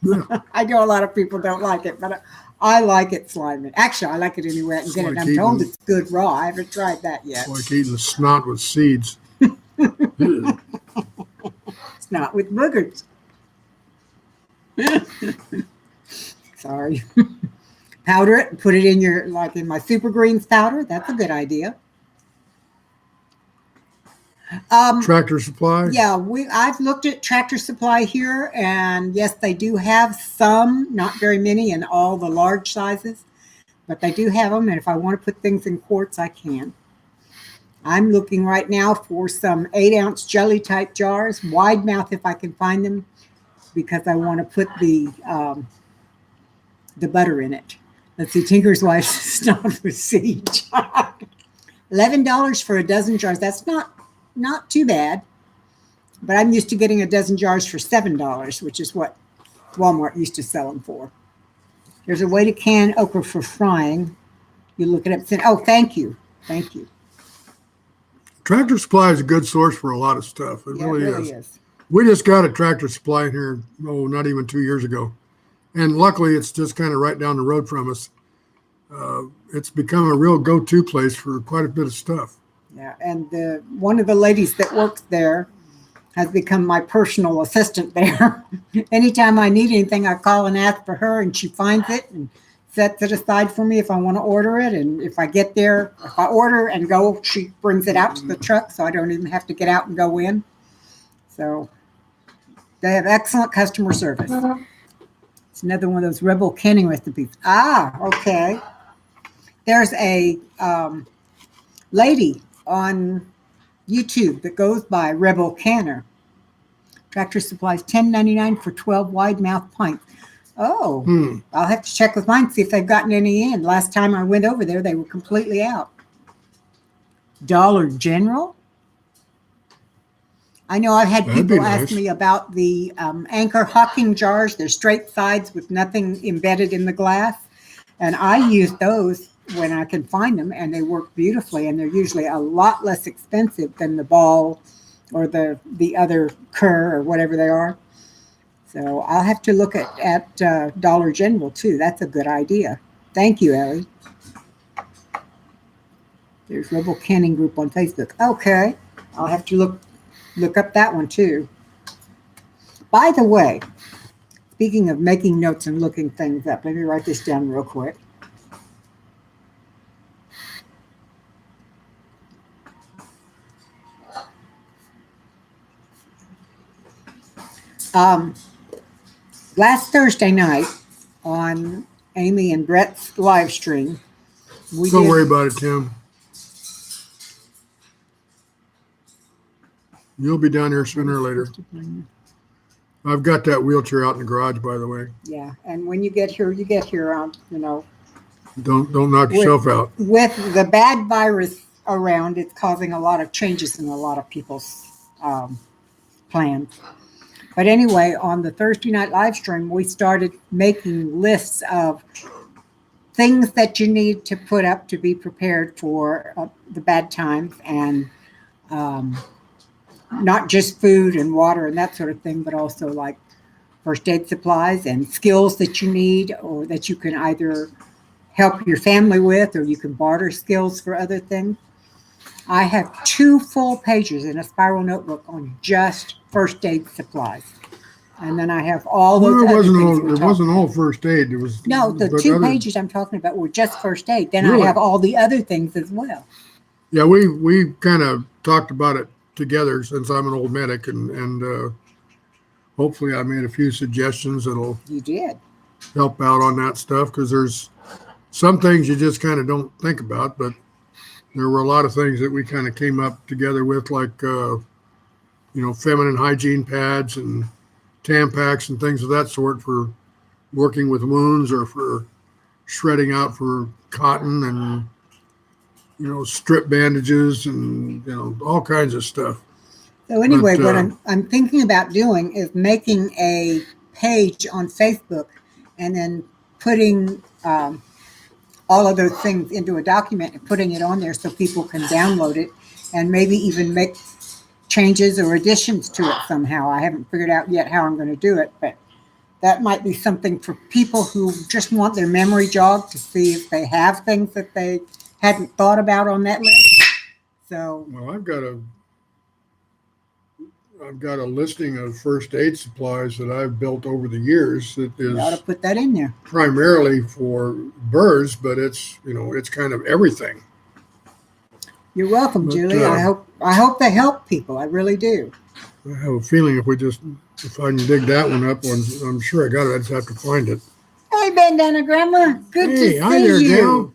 Yeah. I know a lot of people don't like it, but I like it slimy. Actually, I like it anyway. I can get it. I'm told it's good raw. I haven't tried that yet. It's like eating snot with seeds. It's not with boogers. Sorry. Powder it and put it in your, like in my super greens powder. That's a good idea. Tractor Supply. Yeah, I've looked at Tractor Supply here, and yes, they do have some, not very many, in all the large sizes, but they do have them. And if I want to put things in quarts, I can. I'm looking right now for some 8-ounce jelly type jars, wide mouth if I can find them, because I want to put the butter in it. Let's see, Tinker's Wife snot with siege. $11 for a dozen jars. That's not too bad, but I'm used to getting a dozen jars for $7, which is what Walmart used to sell them for. There's a way to can okra for frying. You look it up. Oh, thank you. Thank you. Tractor Supply is a good source for a lot of stuff. It Yeah, really it really is. is. We just got a Tractor Supply in here, not even 2 years ago. And luckily, it's just kind of right down the road from us. It's become a real go-to place for quite a bit of stuff. Yeah, and one of the ladies that works there has become my personal assistant there. Anytime I need anything, I call and ask for her, and she finds it and sets it aside for me if I want to order it. And if I get there, if I order and go, she brings it out to the truck, so I don't even have to get out and go in. So they have excellent customer service. It's another one of those Rebel canning recipes. Ah, okay. There's a lady on YouTube that goes by Rebel Canner. Tractor Supply's $10.99 for 12 wide mouth pints. Oh, I'll have to check with mine, see if they've gotten any in. Last time I went over there, they were completely out. Dollar General? I know I've had That'd be people ask nice. me about the Anchor Hawking jars. They're straight sides with nothing embedded in the glass. And I use those when I can find them, and they work beautifully. And they're usually a lot less expensive than the Ball or the other Kerr or whatever they are. So I'll have to look at Dollar General too. That's a good idea. Thank you, Ellie. There's Rebel Canning Group on Facebook. Okay, I'll have to look up that one too. By the way, speaking of making notes and looking things up, let me write this down real quick. Last Thursday night on Amy and Brett's live stream, Don't worry about it, Tim. You'll be down here sooner or later. I've got that wheelchair out in the garage, by the way. Yeah, and when you get here, Don't knock yourself out. With the bad virus around, it's causing a lot of changes in a lot of people's plans. But anyway, on the Thursday night live stream, we started making lists of things that you need to put up to be prepared for the bad times, and not just food and water and that sort of thing, but also like first aid supplies and skills that you need, or that you can either help your family with, or you can barter skills for other things. I have 2 full pages in a spiral notebook on just first aid supplies. And then I have all those Well, other things. it wasn't all first aid. It was No, the but 2 other- pages I'm talking about were just first aid. Then Really? I have all the other things as well. Yeah, we kind of talked about it together, since I'm an old medic, and hopefully I made a few suggestions that'll You did. help out on that stuff, because there's some things you just kind of don't think about, but there were a lot of things that we kind of came up together with, like, feminine hygiene pads and Tampax and things of that sort for working with wounds, or for shredding out for cotton, and, strip bandages, and, all kinds of stuff. So anyway, But, what I'm thinking about doing is making a page on Facebook and then putting all of those things into a document and putting it on there so people can download it and maybe even make changes or additions to it somehow. I haven't figured out yet how I'm going to do it, but that might be something for people who just want their memory jogged to see if they have things that they hadn't thought about on that list. So, well, I've got a listing of first aid supplies that I've built over the years that you ought to is put that in there. primarily for birds, but it's kind of everything. You're welcome, But, Julie. I hope they help people. I really do. I have a feeling if I can dig that one up, I'm sure I got it. I just have to find it. Hey, Bandana Grandma. Good to see Hi there, you. Gal.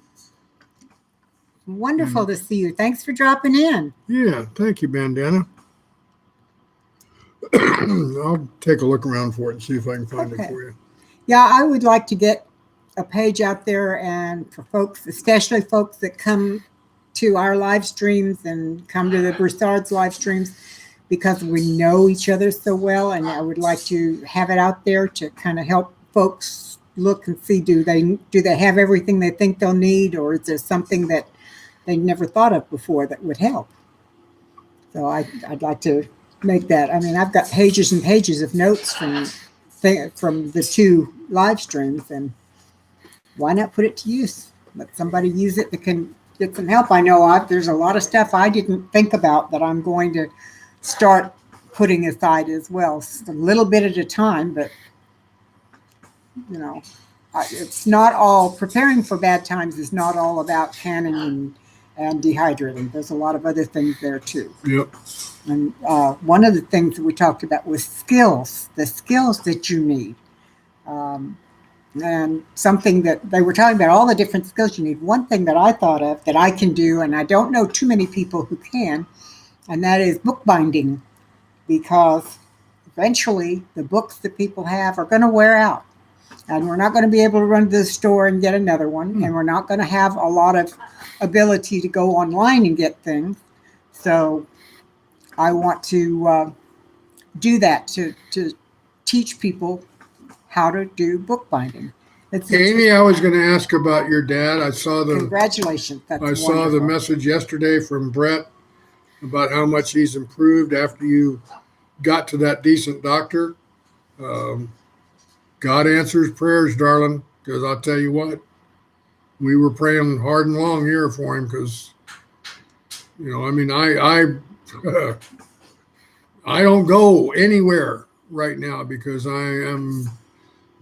Wonderful to see you. Thanks for dropping in. Yeah, thank you, Bandana. I'll take a look around for it and see if I can find it Okay. for you. Yeah, I would like to get a page out there, and for folks, especially folks that come to our live streams and come to the Broussard's live streams, because we know each other so well, and I would like to have it out there to kind of help folks look and see, do they have everything they think they'll need, or is there something that they never thought of before that would help? So I'd like to make that. I mean, I've got pages and pages of notes from the two live streams, and why not put it to use? Let somebody use it that can get some help. I know there's a lot of stuff I didn't think about that I'm going to start putting aside as well, a little bit at a time, but it's not all, preparing for bad times is not all about canning and dehydrating. There's a lot of other things there too. Yep. And one of the things that we talked about was skills, the skills that you need. And something that they were talking about, all the different skills you need. One thing that I thought of that I can do, and I don't know too many people who can, and that is bookbinding, because eventually the books that people have are going to wear out. And we're not going to be able to run to the store and get another one. And we're not going to have a lot of ability to go online and get things. So I want to do that, to teach people how to do bookbinding. Amy, I was going to ask about your dad. Congratulations. That's I saw the wonderful. message yesterday from Brett about how much he's improved after you got to that decent doctor. God answers prayers, darling, because I'll tell you what, we were praying hard and long here for him, because, I don't go anywhere right now because I am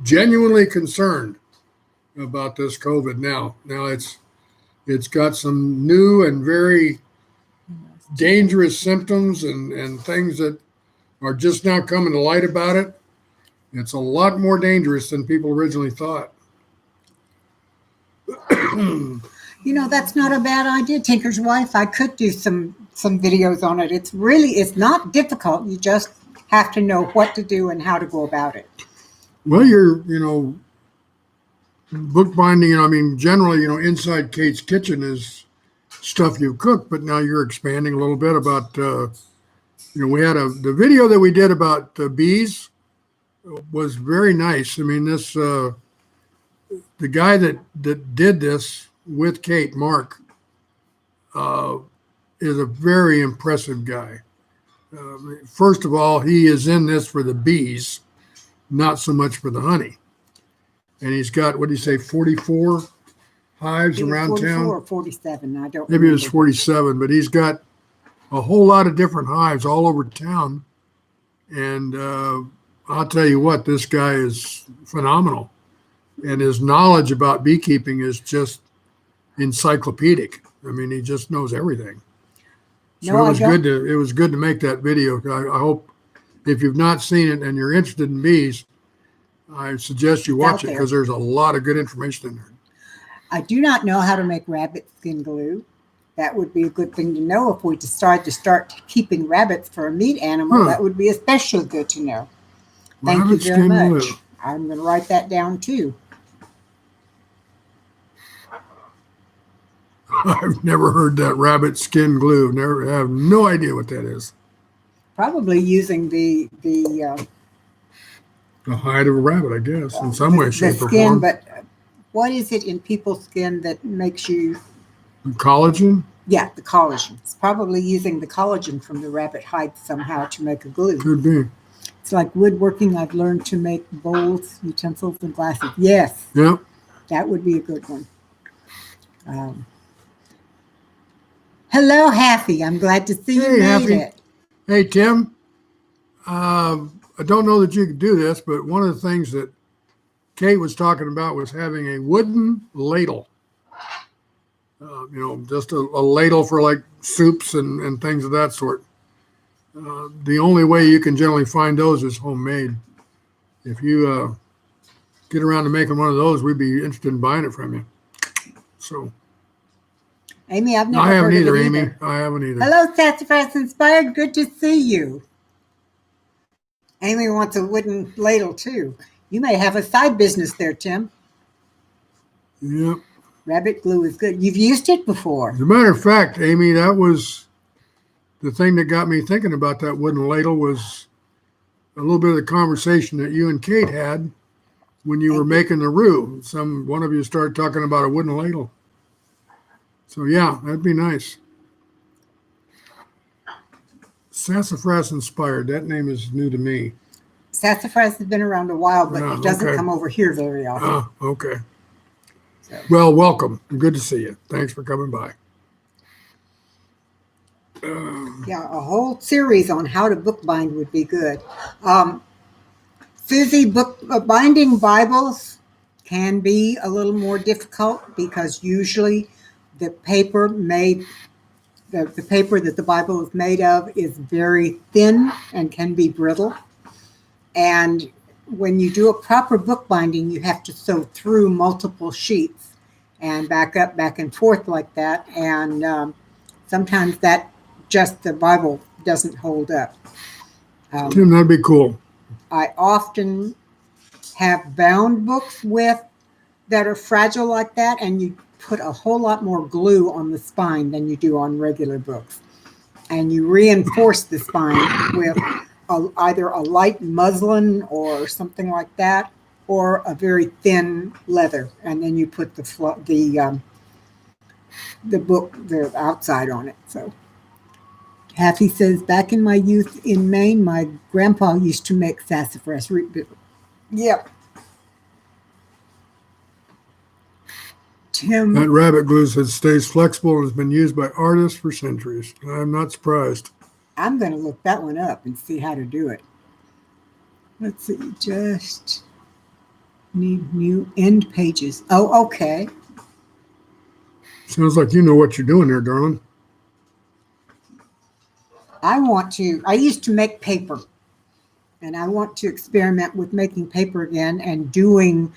genuinely concerned about this COVID now. Now it's got some new and very dangerous symptoms and things that are just now coming to light about it. It's a lot more dangerous than people originally thought. That's not a bad idea. Tinker's Wife, I could do some videos on it. It's not difficult. You just have to know what to do and how to go about it. Well, bookbinding, generally, inside Kate's kitchen is stuff you've cooked, but now you're expanding a little bit about, we had the video that we did about bees was very nice. I mean, the guy that did this with Kate, Mark, is a very impressive guy. First of all, he is in this for the bees, not so much for the honey. And he's got, what do you say, 44 hives around 44 town? or 47, I don't Maybe it was remember. 47, but he's got a whole lot of different hives all over town. And I'll tell you what, this guy is phenomenal. And his knowledge about beekeeping is just encyclopedic. I mean, he just knows everything. So it was good to make that video. I hope if you've not seen it and you're interested in bees, I suggest you watch it because there's a lot of good information in there. I do not know how to make rabbit skin glue. That would be a good thing to know if we decide to start keeping rabbits for a meat animal. That would be especially good to know. Thank you very much. Glue. I'm going to write that down too. I've never heard that rabbit skin glue. Never have no idea what that is. Probably using the hide of a rabbit, I guess, in some way, shape, or form. But what is it in people's skin that makes you... Collagen? Yeah, the collagen. It's probably using the collagen from the rabbit hide somehow to make a glue. Could be. It's like woodworking. I've learned to make bowls, utensils, and glasses. Yes. Yep. That would be a good one. Hello, Happy. I'm glad to see you made it. Hey, Tim. I don't know that you could do this, but one of the things that Kate was talking about was having a wooden ladle. Just a ladle for like soups and things of that sort. The only way you can generally find those is homemade. If you get around to making one of those, we'd be interested in buying it from you. So, Amy, I've never I haven't heard either, of it Amy. I haven't either. Hello, Sassafras Inspired. Good to see you. Amy wants a wooden ladle too. You may have a side business there, Tim. Yep. Rabbit glue is good. You've used it before. As a matter of fact, Amy, that was the thing that got me thinking about that wooden ladle was a little bit of the conversation that you and Kate had when you were making the roux. One of you started talking about a wooden ladle. So yeah, that'd be nice. Sassafras Inspired. That name is new to me. Sassafras has been around a while, but it doesn't come over here very often. Okay. So. Well, welcome. Good to see you. Thanks for coming by. Yeah, a whole series on how to bookbind would be good. Susie, binding Bibles can be a little more difficult because usually the paper the paper that the Bible is made of is very thin and can be brittle. And when you do a proper bookbinding, you have to sew through multiple sheets and back up, back and forth like that. And sometimes the Bible doesn't hold up. Tim, that'd be cool. I often have bound books that are fragile like that, and you put a whole lot more glue on the spine than you do on regular books. And you reinforce the spine with either a light muslin or something like that, or a very thin leather, and then you put the outside on it. So, Happy says, back in my youth in Maine, my grandpa used to make sassafras root beer. Yep. Tim, that rabbit glue stays flexible and has been used by artists for centuries. I'm not surprised. I'm going to look that one up and see how to do it. Let's see, just need new end pages. Oh, okay. Sounds like you know what you're doing there, darling. I used to make paper, and I want to experiment with making paper again and doing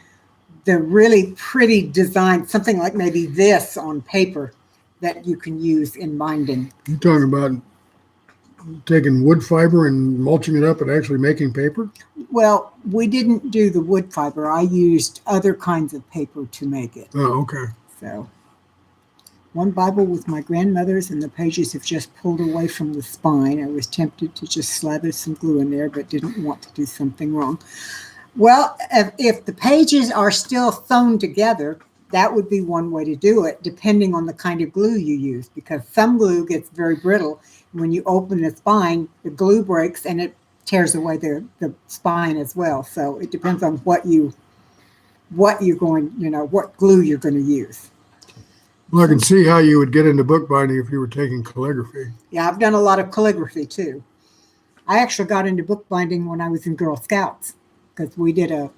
the really pretty design, something like maybe this on paper that you can use in binding. You're talking about taking wood fiber and mulching it up and actually making paper? Well, we didn't do the wood fiber. I used other kinds of paper to make it. Oh, okay. So, one Bible with my grandmother's, and the pages have just pulled away from the spine. I was tempted to just slather some glue in there, but didn't want to do something wrong. Well, if the pages are still sewn together, that would be one way to do it, depending on the kind of glue you use, because some glue gets very brittle. When you open the spine, the glue breaks and it tears away the spine as well. So it depends on what glue you're going to use. Well, I can see how you would get into bookbinding if you were taking calligraphy. Yeah, I've done a lot of calligraphy too. I actually got into bookbinding when I was in Girl Scouts, because we did a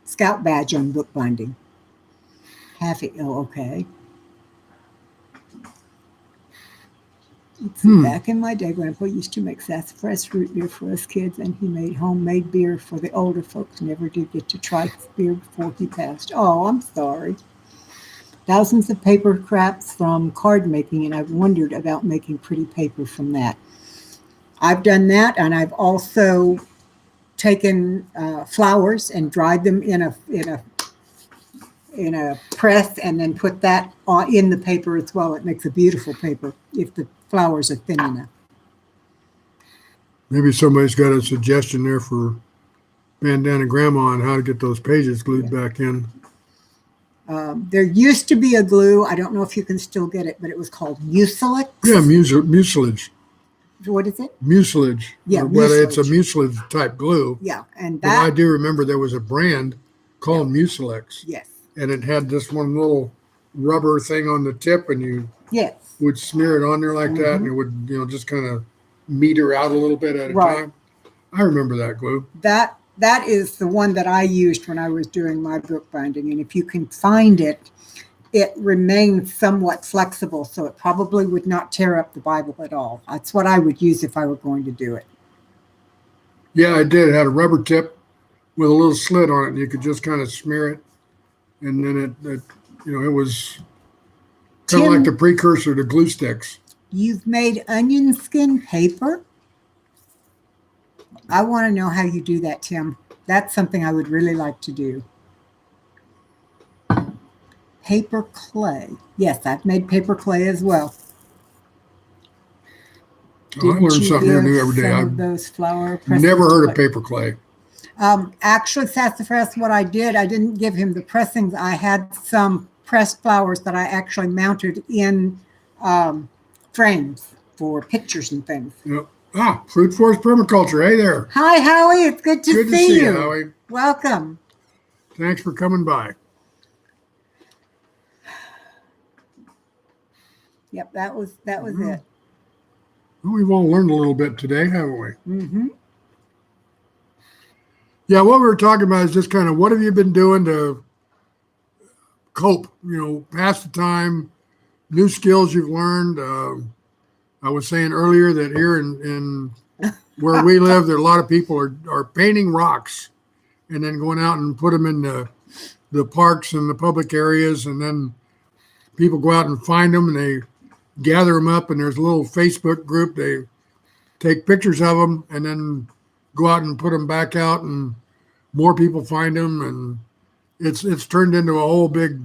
scout badge on bookbinding. Okay. Let's see, back in my day, Grandpa used to make sassafras root beer for us kids, and he made homemade beer for the older folks. Never did get to try beer before he passed. Oh, I'm sorry. Thousands of paper scraps from card making, and I've wondered about making pretty paper from that. I've done that, and I've also taken flowers and dried them in a press, and then put that in the paper as well. It makes a beautiful paper if the flowers are thin enough. Maybe somebody's got a suggestion there for Bandana Grandma on how to get those pages glued back in. There used to be a glue. I don't know if you can still get it, but it was called mucilage. Yeah, mucilage. What is it? Mucilage. Yeah, well, it's a mucilage. mucilage type glue. Yeah, and But I that. do remember there was a brand called Mucilex. Yes. And it had this one little rubber thing on the tip, and you Yes. would smear it on there like that, and it would, just kind of meter out a little bit at a time. I remember that glue. That is the one that I used when I was doing my book binding, and if you can find it, it remains somewhat flexible, so it probably would not tear up the Bible at all. That's what I would use if I were going to do it. Yeah, I did. It had a rubber tip with a little slit on it, and you could just kind of smear it, and then it was kind of like the precursor to glue sticks. You've made onion skin paper? I want to know how you do that, Tim. That's something I would really like to do. Paper clay. Yes, I've made paper clay as well. I learn something new every day. I've those flower never heard of paper clay. Actually, Sassafras, what I didn't give him the pressings. I had some pressed flowers that I actually mounted in frames for pictures and things. Yep. Fruit Forest Permaculture. Hey there. Hi, Howie. It's good to see you. Howie. Welcome. Thanks for coming by. Yep, that was it. Well, we've all learned a little bit today, haven't we? Mm-hmm. Yeah, what we were talking about is just kind of what have you been doing to cope, pass the time, new skills you've learned. I was saying earlier that here in where we live, there are a lot of people are painting rocks and then going out and put them in the parks and the public areas, and then people go out and find them and they gather them up, and there's a little Facebook group. They take pictures of them and then go out and put them back out, and more people find them, and it's turned into a whole big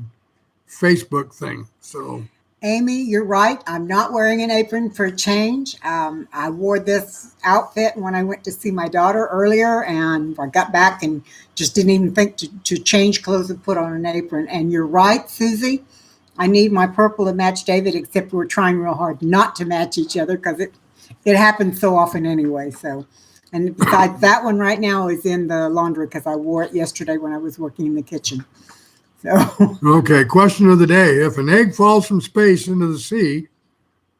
Facebook thing. So Amy, you're right. I'm not wearing an apron for a change. I wore this outfit when I went to see my daughter earlier, and I got back and just didn't even think to change clothes and put on an apron. And you're right, Susie. I need my purple to match David, except we're trying real hard not to match each other because it happens so often anyway. So, and besides, that one right now is in the laundry because I wore it yesterday when I was working in the kitchen. So. Okay, question of the day. If an egg falls from space into the sea,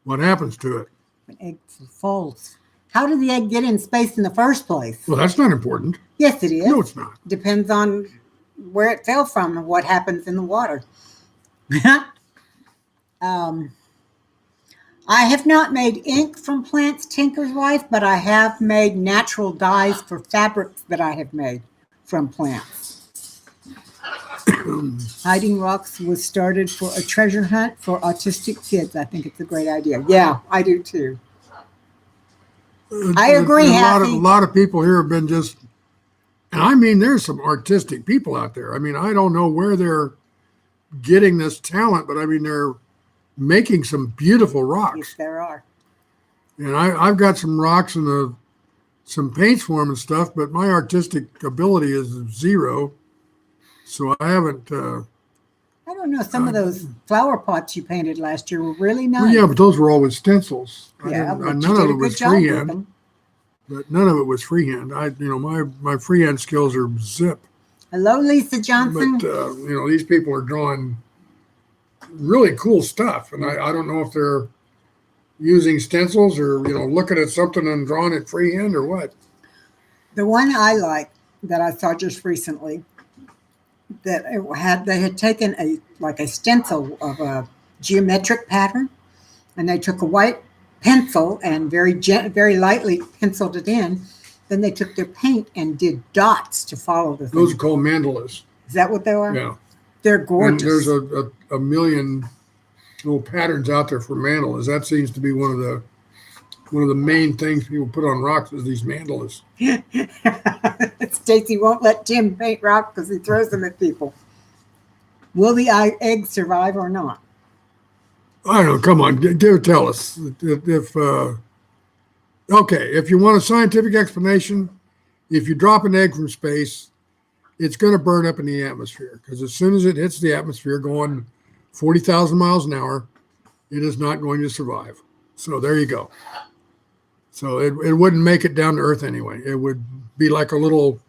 what happens to it? An egg falls. How did the egg get in space in the first place? Well, that's not important. Yes, it is. No, it's not. Depends on where it fell from and what happens in the water. I have not made ink from plants, Tinker's Wife, but I have made natural dyes for fabrics that I have made from plants. Hiding Rocks was started for a treasure hunt for autistic kids. I think it's a great idea. Yeah, I do too. I agree, a lot of people here have been just, and I mean, there's some artistic people out there. I mean, I don't know where they're getting this talent, but I mean, they're making some beautiful rocks. Yes, there are. And I've got some rocks and some paints for them and stuff, but my artistic ability is zero. So I haven't. I don't know. Some of those flower pots you painted last year were really nice. Well, yeah, but those were always stencils. Yeah, none of it was freehand. But none of it was freehand. My freehand skills are zip. Hello, Lisa Johnson. But these people are drawing really cool stuff, and I don't know if they're using stencils or looking at something and drawing it freehand or what. The one I like that I saw just recently, that they had taken a stencil of a geometric pattern, and they took a white pencil and very lightly penciled it in. Then they took their paint and did dots to follow the thing. Those are called mandalas. Is that what they are? Yeah. They're And gorgeous. there's a million little patterns out there for mandalas. That seems to be one of the main things people put on rocks is these mandalas. Stacy won't let Tim paint rock because he throws them at people. Will the egg survive or not? I don't know. Come on, tell us. If you want a scientific explanation, if you drop an egg from space, it's going to burn up in the atmosphere because as soon as it hits the atmosphere going 40,000 miles an hour, it is not going to survive. So there you go. So it wouldn't make it down to Earth anyway. It would be like a little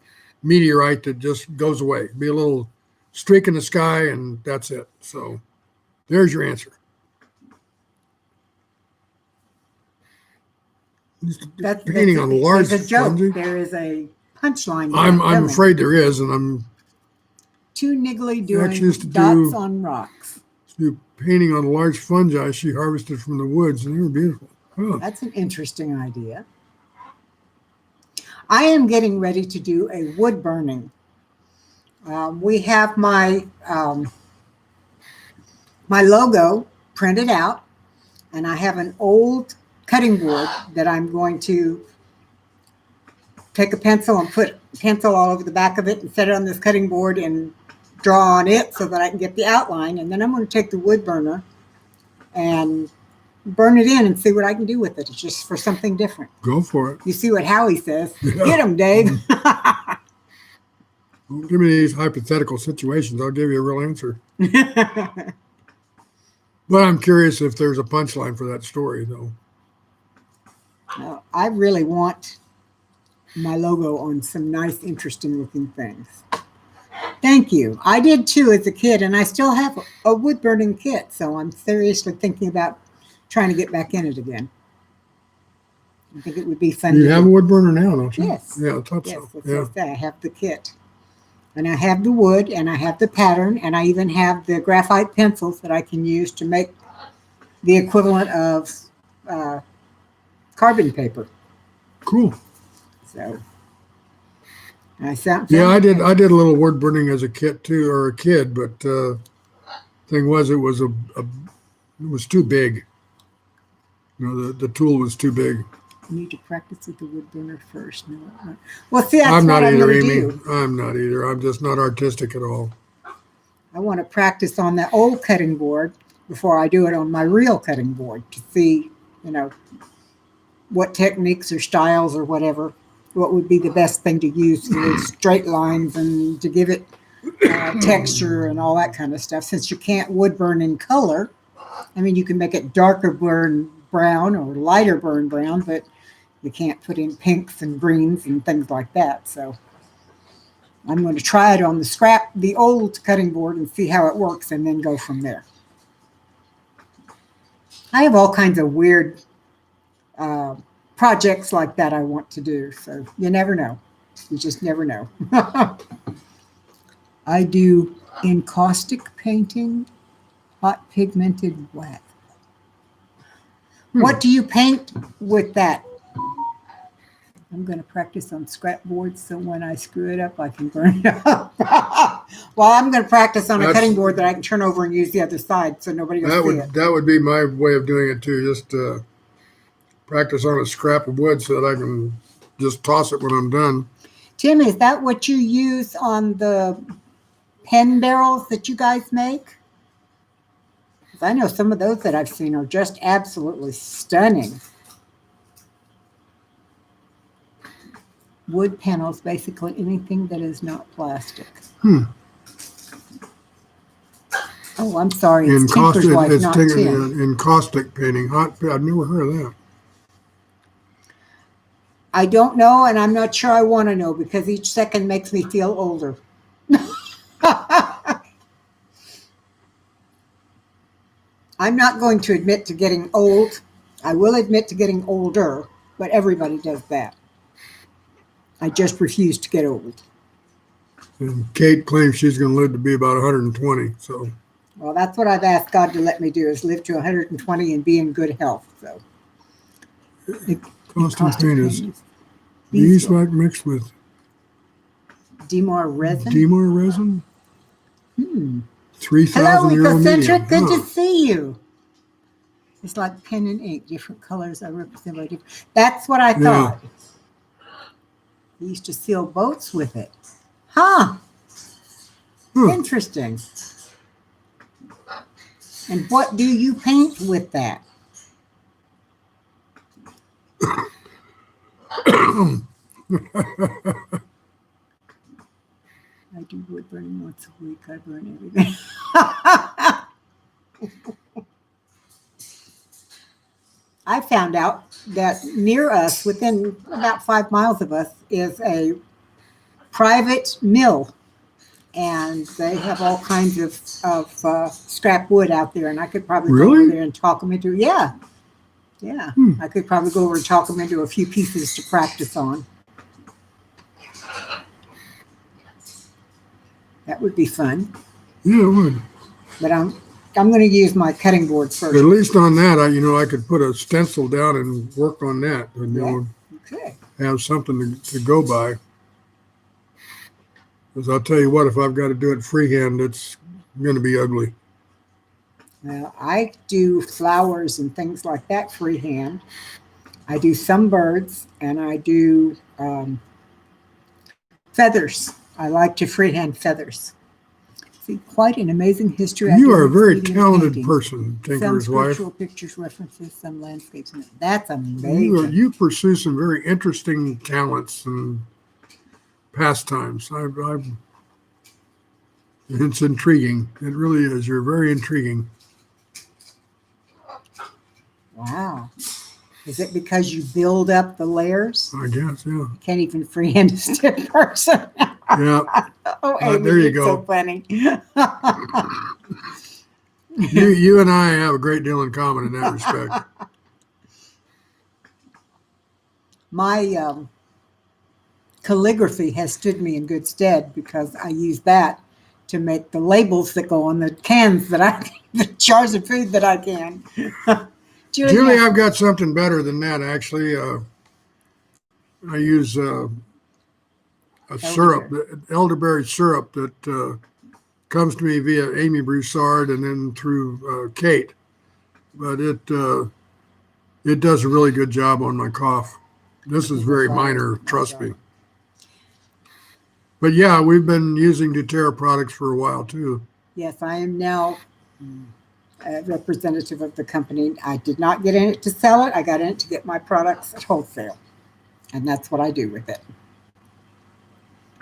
meteorite that just goes away. Be a little streak in the sky, and that's it. So there's your answer. That's Painting on a large there's a joke. spongy. There is a punchline. I'm afraid there is, and I'm too niggly doing used to dots do- on rocks. painting on large fungi she harvested from the woods, and they were beautiful. Oh, That's an interesting idea. I am getting ready to do a wood burning. We have my my logo printed out, and I have an old cutting board that I'm going to take a pencil and put pencil all over the back of it and set it on this cutting board and draw on it so that I can get the outline. And then I'm going to take the wood burner and burn it in and see what I can do with it. It's just for something different. go for it. You see what Howie says. Yeah. Get him, Dave. Don't give me these hypothetical situations. I'll give you a real answer. But I'm curious if there's a punchline for that story, though. No, I really want my logo on some nice, interesting looking things. Thank you. I did too as a kid, and I still have a wood burning kit, so I'm seriously thinking about trying to get back in it again. I think it would be fun. You to have a do. wood burner now, don't you? Yes. Yeah, I thought Yes, so. that's Yeah. what I say. I have the kit. And I have the wood, and I have the pattern, and I even have the graphite pencils that I can use to make the equivalent of carbon paper. Cool. So I sound Yeah, I did a little wood burning as a kid too, or a kid, but thing was it was it was too big. You know, the tool was too big. You need to practice with the wood burner first. No, well, see, that's I'm what not I'm either, going to Amy. do. I'm not either. I'm just not artistic at all. I want to practice on that old cutting board before I do it on my real cutting board to see, what techniques or styles or whatever, what would be the best thing to use for those straight lines and to give it texture and all that kind of stuff. Since you can't wood burn in color, I mean, you can make it darker burn brown or lighter burn brown, but you can't put in pinks and greens and things like that. So I'm going to try it on the old cutting board and see how it works and then go from there. I have all kinds of weird projects like that I want to do. So you never know. You just never know. I do encaustic painting, hot pigmented wax. What do you paint with that? I'm going to practice on scrap boards so when I screw it up, I can burn it up. Well, I'm going to practice on a cutting board that I can turn over and use the other side so nobody will see it. That would be my way of doing it too. Just practice on a scrap of wood so that I can just toss it when I'm done. Tim, is that what you use on the pen barrels that you guys make? I know some of those that I've seen are just absolutely stunning. Wood panels, basically anything that is not plastic. Oh, I'm sorry. It's Tinker's wife, not Tim. Encaustic painting. I've never heard of that. I don't know, and I'm not sure I want to know because each second makes me feel older. I'm not going to admit to getting old. I will admit to getting older, but everybody does that. I just refuse to get old. And Kate claims she's going to live to be about 120. So, well, that's what I've asked God to let me do is live to 120 and be in good health. So Costume paint is beeswax. beeswax mixed with Demar resin. Demar resin. Hmm. 3,000 Hello, year old medium. Ecocentric. Good Huh. to see you. It's like pen and ink. Different colors are represented. That's what I Yeah. thought. They used to seal boats with it. Huh. Huh. Interesting. And what do you paint with that? I do wood burning once a week. I burn everything. I found out that near us, within about 5 miles of us, is a private mill. And they have all kinds of scrap wood out there. And I could probably go Really? over there and talk them into, yeah. Yeah. I could probably go over and talk them into a few pieces to practice on. That would be fun. Yeah, it would. But I'm going to use my cutting board first. At least on that, I could put a stencil down and work on that, and Okay. have something to go by. Because I'll tell you what, if I've got to do it freehand, it's going to be ugly. Well, I do flowers and things like that freehand. I do some birds, and I do feathers. I like to freehand feathers. See, quite an amazing history. You are a very talented person, Tinker's some wife. spiritual pictures, references, some landscapes. That's amazing. You pursue some very interesting talents and pastimes. It's intriguing. It really is. You're very intriguing. Wow. Is it because you build up the layers? I guess, yeah. You can't even freehand a stick person. Yeah. Oh, Amy, there you it's go. so funny. You and I have a great deal in common in that respect. My calligraphy has stood me in good stead because I use that to make the labels that go on the cans the jars of food that I can. Julie, I've got something better than that, actually. I use a syrup, elderberry syrup that comes to me via Amy Broussard and then through Kate. But it does a really good job on my cough. This is very minor, trust me. But yeah, we've been using doTERRA products for a while too. Yes, I am now a representative of the company. I did not get in it to sell it. I got in it to get my products at wholesale. And that's what I do with it.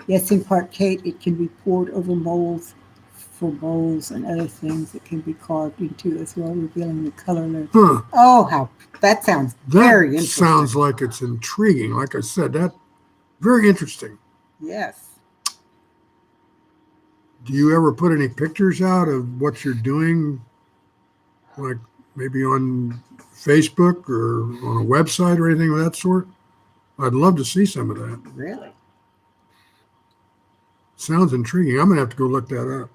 Yes, in part, Kate, it can be poured over molds for bowls and other things. It can be carved into as well, revealing the color layer. Huh. Oh, that sounds very interesting. That sounds like it's intriguing. Like I said, that very interesting. Yes. Do you ever put any pictures out of what you're doing, like maybe on Facebook or on a website or anything of that sort? I'd love to see some of that. Really? Sounds intriguing. I'm going to have to go look that up.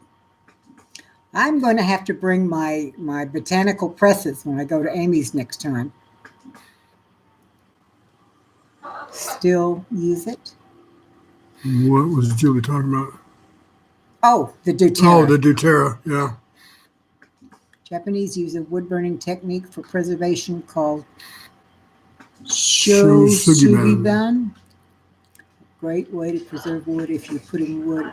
I'm going to have to bring my botanical presses when I go to Amy's next time. Still use it? What was Julie talking about? Oh, the doTERRA. Oh, the doTERRA, yeah. Japanese use a wood-burning technique for preservation called shosugiban. Great way to preserve wood if you're putting wood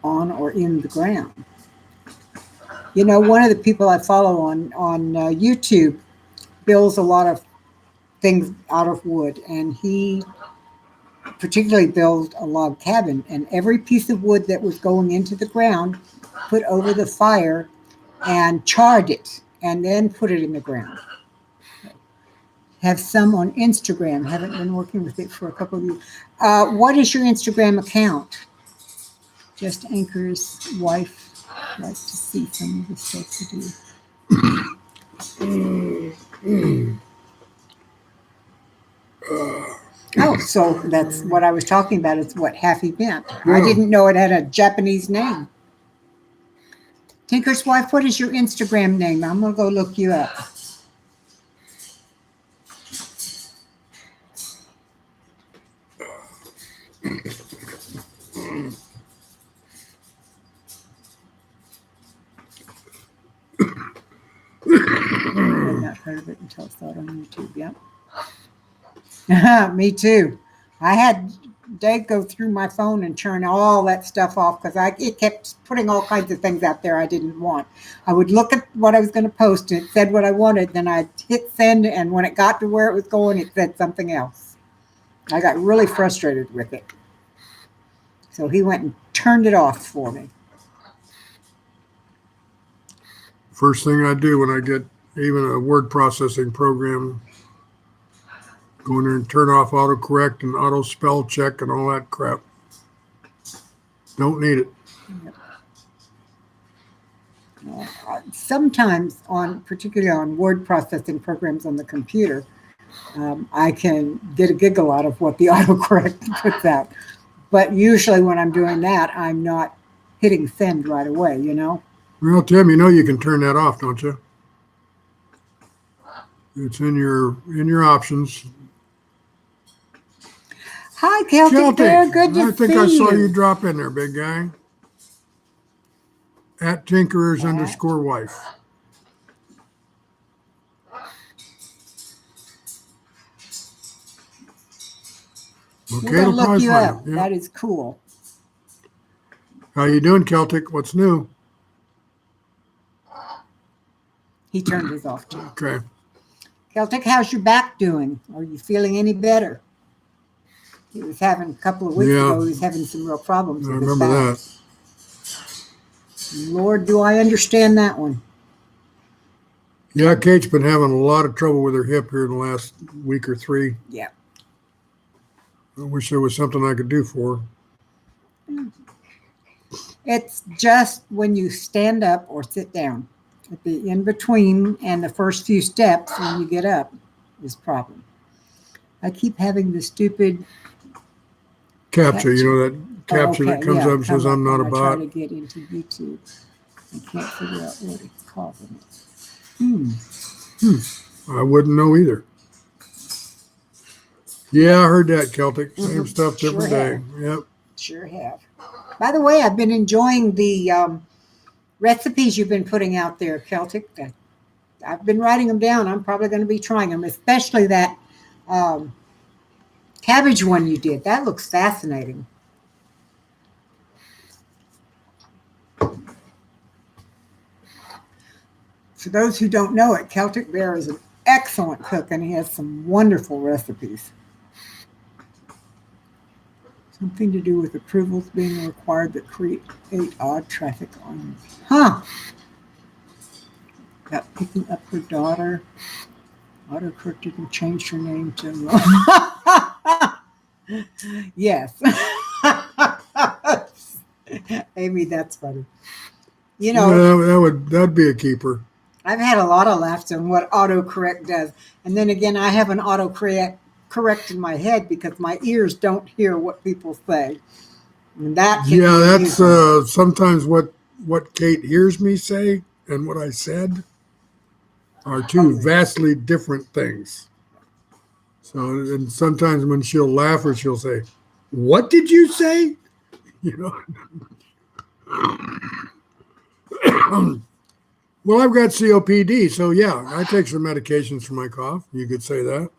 on or in the ground. You know, one of the people I follow on YouTube builds a lot of things out of wood, and he particularly built a log cabin, and every piece of wood that was going into the ground put over the fire and charred it and then put it in the ground. Have some on Instagram. Haven't been working with it for a couple of years. What is your Instagram account? Just Anchor's wife. Like to see some of the stuff you do. Oh, so that's what I was talking about. It's what half event. Yeah. I didn't know it had a Japanese name. Tinker's wife, what is your Instagram name? I'm going to go look you up. save it until it's out on YouTube. Yep. Me too. I had Dave go through my phone and turn all that stuff off because it kept putting all kinds of things out there I didn't want. I would look at what I was going to post and it said what I wanted. Then I'd hit send, and when it got to where it was going, it said something else. I got really frustrated with it. So he went and turned it off for me. First thing I do when I get even a word processing program, go in there and turn off autocorrect and auto spell check and all that crap. Don't need it. Sometimes, particularly on word processing programs on the computer, I can get a giggle out of what the autocorrect puts out. But usually when I'm doing that, I'm not hitting send right away, Well, Tim, you can turn that off, don't you? It's in your options. Hi, Celtic Bear. Good to see you. I think I saw you drop in there, big guy. At Tinkerers_wife. Okay, We're gonna look you up. Yeah. That is cool. How you doing, Celtic? What's new? He turned his off too. Okay. Celtic, how's your back doing? Are you feeling any better? He was having a couple of weeks ago. He was having some real problems. I with his remember back. that. Lord, do I understand that one? Yeah, Kate's been having a lot of trouble with her hip here in the last week or 3. Yeah. I wish there was something I could do for her. It's just when you stand up or sit down. At the in between and the first few steps when you get up is problem. I keep having the stupid Capture, that capture that comes up and says I'm not a bot. I try to get into YouTube. I can't figure out what it's causing it. I wouldn't know either. Yeah, I heard that, Celtic. Same stuff, different day. Yep. Sure have. By the way, I've been enjoying the recipes you've been putting out there, Celtic. I've been writing them down. I'm probably going to be trying them, especially that cabbage one you did. That looks fascinating. For those who don't know it, Celtic Bear is an excellent cook, and he has some wonderful recipes. Something to do with approvals being required that create odd traffic on. Huh. About picking up her daughter. Autocorrect didn't change her name to. Yes. Amy, that's funny. That'd be a keeper. I've had a lot of laughs on what autocorrect does. And then again, I have an autocorrect in my head because my ears don't hear what people say. And that's sometimes what Kate hears me say and what I said are two vastly different things. So, and sometimes when she'll laugh or she'll say, "What did you say?" Well, I've got COPD, so yeah, I take some medications for my cough. You could say that.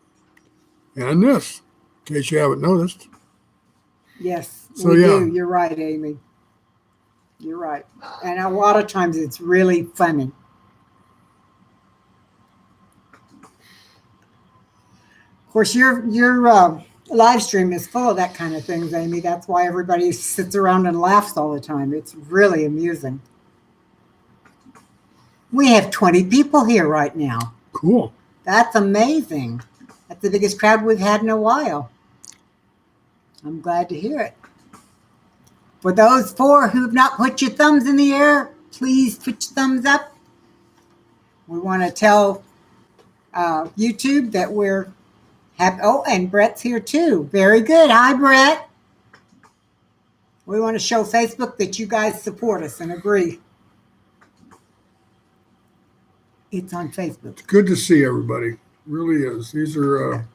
And this, in case you haven't noticed. Yes, we do. You're right, Amy. You're right. And a lot of times it's really funny. Of course, your live stream is full of that kind of things, Amy. That's why everybody sits around and laughs all the time. It's really amusing. We have 20 people here right now. Cool. That's amazing. That's the biggest crowd we've had in a while. I'm glad to hear it. For those 4 who have not put your thumbs in the air, please put your thumbs up. We want to tell YouTube that we're happy. Oh, and Brett's here too. Very good. Hi, Brett. We want to show Facebook that you guys support us and agree. It's on Facebook. It's good to see everybody. It really is. These are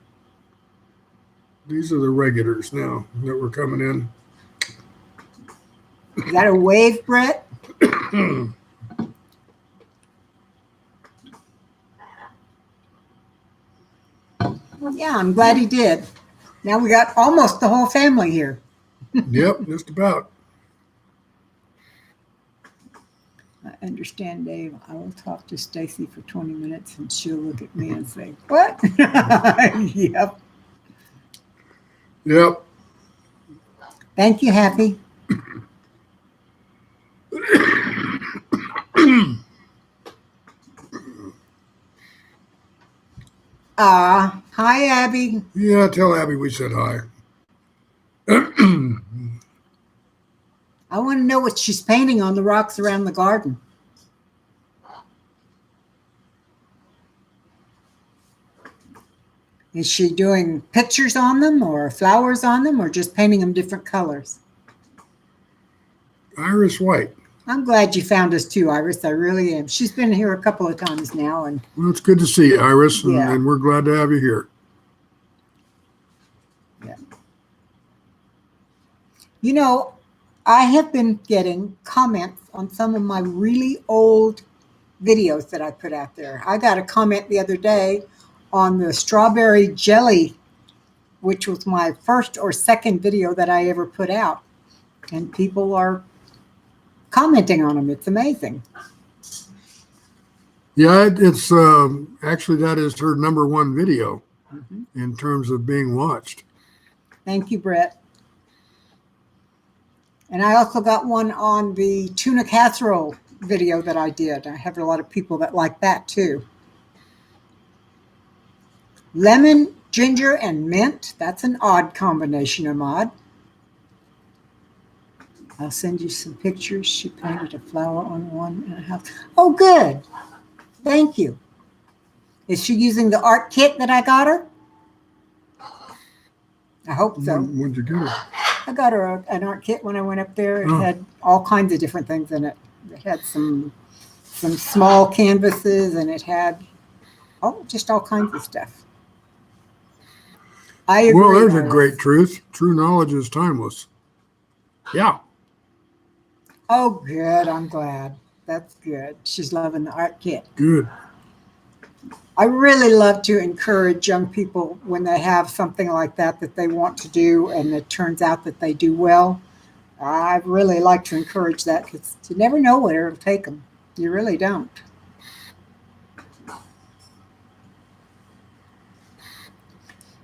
the regulars now that were coming in. Is that a wave, Brett? Yeah, I'm glad he did. Now we got almost the whole family here. Yep, just about. I understand, Dave. I will talk to Stacy for 20 minutes and she'll look at me and say, "What?" Yep. Yep. Thank you, Happy. Hi, Abby. Yeah, tell Abby we said hi. I want to know what she's painting on the rocks around the garden. Is she doing pictures on them or flowers on them or just painting them different colors? Iris White. I'm glad you found us too, Iris. I really am. She's been here a couple of times now, and Well, it's good to see you, Iris, Yeah. and we're glad to have you here. you know, I have been getting comments on some of my really old videos that I put out there. I got a comment the other day on the strawberry jelly, which was my first or second video that I ever put out, and people are commenting on them. It's amazing. Yeah, it's actually that is her number one video Mhm. in terms of being watched. Thank you, Brett. And I also got one on the tuna casserole video that I did. I have a lot of people that like that too. Lemon, ginger, and mint. That's an odd combination, Ahmad. I'll send you some pictures. She painted a flower on one and a half. Oh, good. Thank you. Is she using the art kit that I got her? I hope so. When'd you get her? I got her an art kit when I went up there. It Oh. had all kinds of different things in it. It had some small canvases, and it had just all kinds of stuff. I agree. Well, there's a Iris. great truth. True knowledge is timeless. Yeah. Oh, good. I'm glad. That's good. She's loving the art kit. Good. I really love to encourage young people when they have something like that they want to do and it turns out that they do well. I really like to encourage that because you never know where it'll take them. You really don't.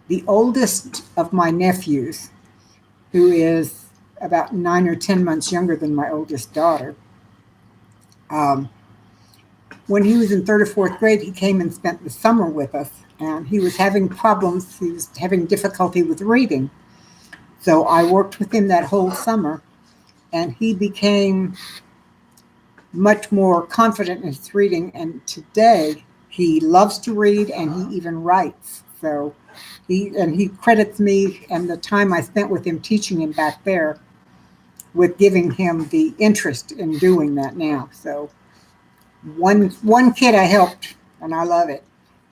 The oldest of my nephews, who is about 9 or 10 months younger than my oldest daughter, when he was in third or fourth grade, he came and spent the summer with us, and he was having problems. He was having difficulty with reading. So I worked with him that whole summer, and he became much more confident in his reading. And today he loves to read, and he even writes. So he credits me and the time I spent with him teaching him back there with giving him the interest in doing that now. So one kid I helped, and I love it.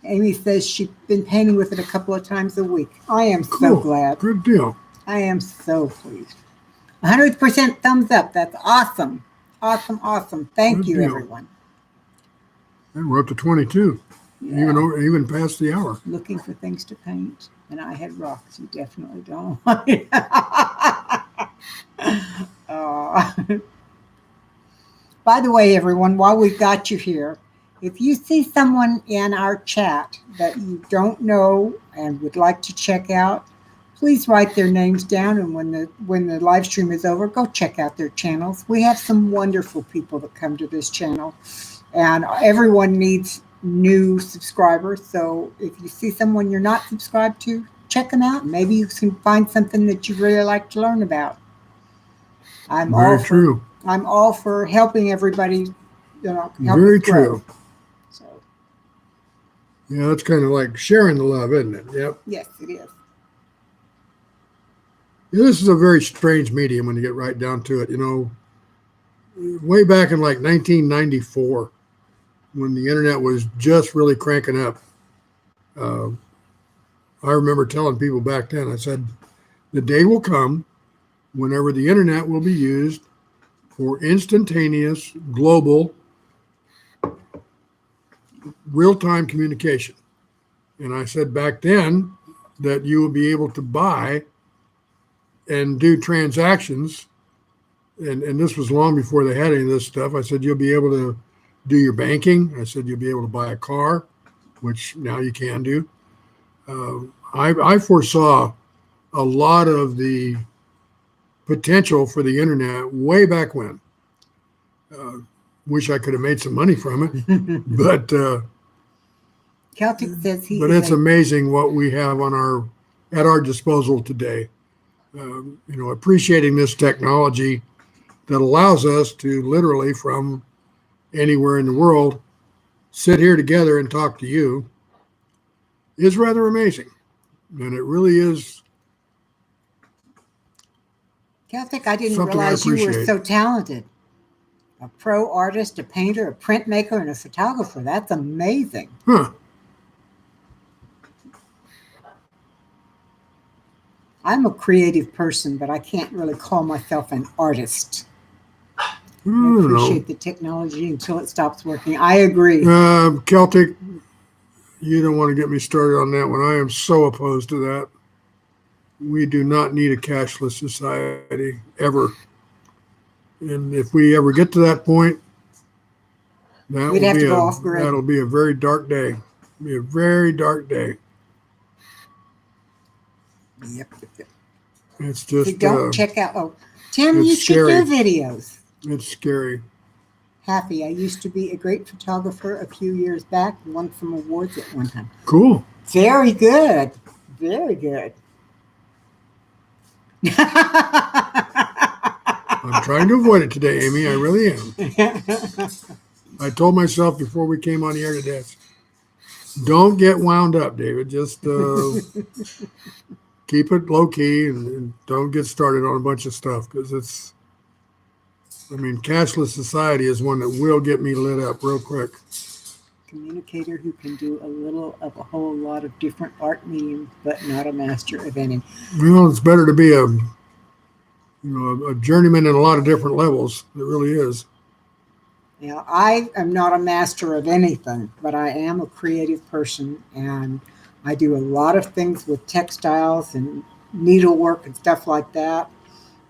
Amy says she's been painting with it a couple of times a week. I am so Cool. glad. Good deal. I am so pleased. 100% thumbs up. That's awesome. Awesome, awesome. Thank Good you, deal. everyone. And we're up to 22, Yeah. even past the hour. Looking for things to paint, and I had rocks. You definitely don't. By the way, everyone, while we've got you here, if you see someone in our chat that you don't know and would like to check out, please write their names down. And when the live stream is over, go check out their channels. We have some wonderful people that come to this channel, and everyone needs new subscribers. So if you see someone you're not subscribed to, check them out. Maybe you can find something that you really like to learn about. Very true. I'm all for helping everybody, help Very us grow. true. So Yeah, that's kind of like sharing the love, isn't it? Yep. yes, it is. Yeah, this is a very strange medium when you get right down to it. Way back in like 1994, when the internet was just really cranking up, I remember telling people back then, I said, the day will come whenever the internet will be used for instantaneous, global, real-time communication. And I said back then that you will be able to buy and do transactions. And this was long before they had any of this stuff. I said, you'll be able to do your banking. I said, you'll be able to buy a car, which now you can do. I foresaw a lot of the potential for the internet way back when. Wish I could have made some money from it, but Celtic says he but is it's amazing what we have at our disposal today. Appreciating this technology that allows us to literally from anywhere in the world sit here together and talk to you is rather amazing, and it really is Celtic. I didn't something I realize you were appreciate. so talented. A pro artist, a painter, a printmaker, and a photographer. That's amazing. Huh. I'm a creative person, but I can't really call myself an artist. I don't know. appreciate the technology until it stops working. I agree. Celtic, you don't want to get me started on that one. I am so opposed to that. We do not need a cashless society ever. And if we ever get to that point, We'd have to go off grid. that'll be a very dark day. Be a very dark day. Yep. It's just So don't check out. Oh, Tim, it's you should scary. do videos. It's scary. Happy. I used to be a great photographer a few years back. Won some awards at one time. Cool. Very good. Very good. I'm trying to avoid it today, Amy. I really am. I told myself before we came on the air today, don't get wound up, David. Just keep it low key and don't get started on a bunch of stuff because cashless society is one that will get me lit up real quick. Communicator who can do a little of a whole lot of different art mediums, but not a master of any. Well, it's better to be a journeyman in a lot of different levels. It really is. Now, I am not a master of anything, but I am a creative person, and I do a lot of things with textiles and needlework and stuff like that.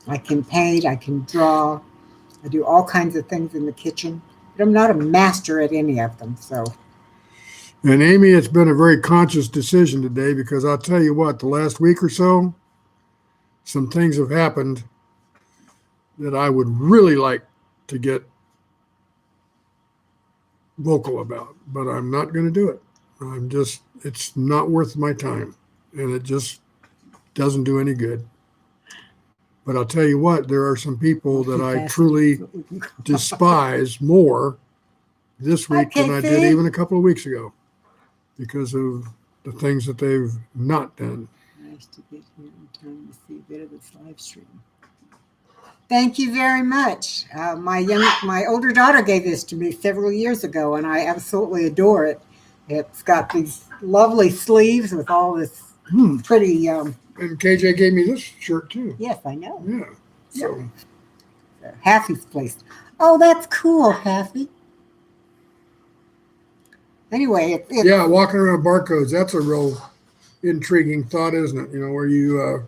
I can paint, I can draw, I do all kinds of things in the kitchen, but I'm not a master at any of them. So, And Amy, it's been a very conscious decision today because I'll tell you what, the last week or so, some things have happened that I would really like to get vocal about, but I'm not going to do it. It's not worth my time, and it just doesn't do any good. But I'll tell you what, there are some people that I truly despise more this week than I did even a couple of weeks ago because of the things that they've not done. Nice to get here in time to see a bit of this live stream. Thank you very much. My older daughter gave this to me several years ago, and I absolutely adore it. It's got these lovely sleeves with all this pretty. And KJ gave me this shirt too. Yes, I know. Yeah. So Haffy's place. Oh, that's cool, Haffy. Anyway, yeah, walking around barcodes, that's a real intriguing thought, isn't it? Where you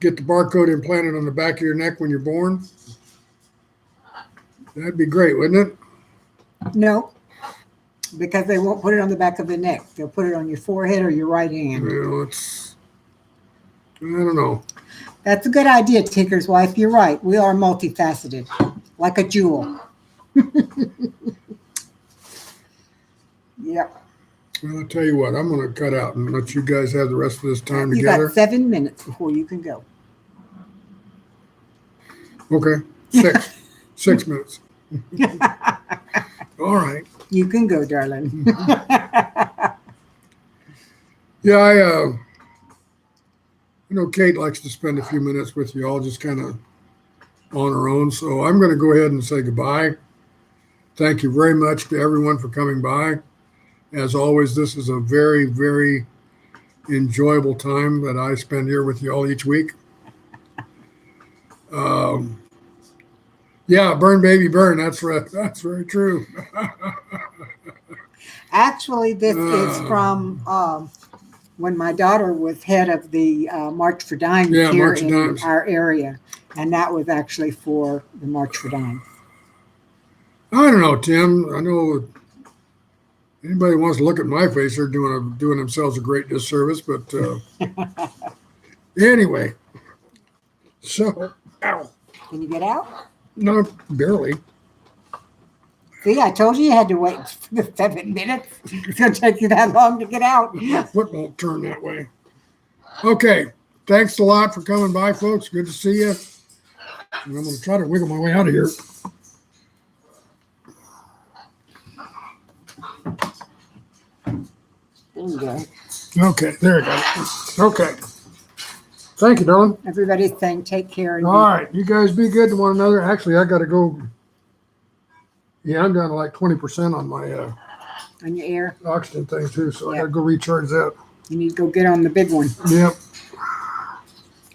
get the barcode implanted on the back of your neck when you're born. That'd be great, wouldn't it? No, because they won't put it on the back of the neck. They'll put it on your forehead or your right hand. I don't know. That's a good idea, Tinker's wife. You're right. We are multifaceted, like a jewel. Yep. Well, I'll tell you what, I'm going to cut out and let you guys have the rest of this time You together. got 7 minutes before you can go. Okay, 6 minutes. All right. You can go, darling. Yeah, Kate likes to spend a few minutes with you all just kind of on her own. So I'm going to go ahead and say goodbye. Thank you very much to everyone for coming by. As always, this is a very, very enjoyable time that I spend here with you all each week. Yeah, burn, baby, burn. That's right. That's very true. Actually, this is from when my daughter was head of the March for Dimes Yeah, here March for in Dimes. our area. And that was actually for the March for Dimes. I don't know, Tim. I know anybody who wants to look at my face, they're doing themselves a great disservice. But anyway, so ow, Can you get out? no, barely. See, I told you had to wait for the 7 minutes. It's going to take you that long to get out. My foot won't turn that way. Okay, thanks a lot for coming by, folks. Good to see you. And I'm going to try to wiggle my way out of here. There you go. Okay, there you go. Okay. Thank you, darling. Everybody's saying take care. All right, you guys be good to one another. Actually, I got to go. Yeah, I'm down to like 20% on my On your air. oxygen thing too, so I Yeah. got to go recharge that. You need to go get on the big one. Yep.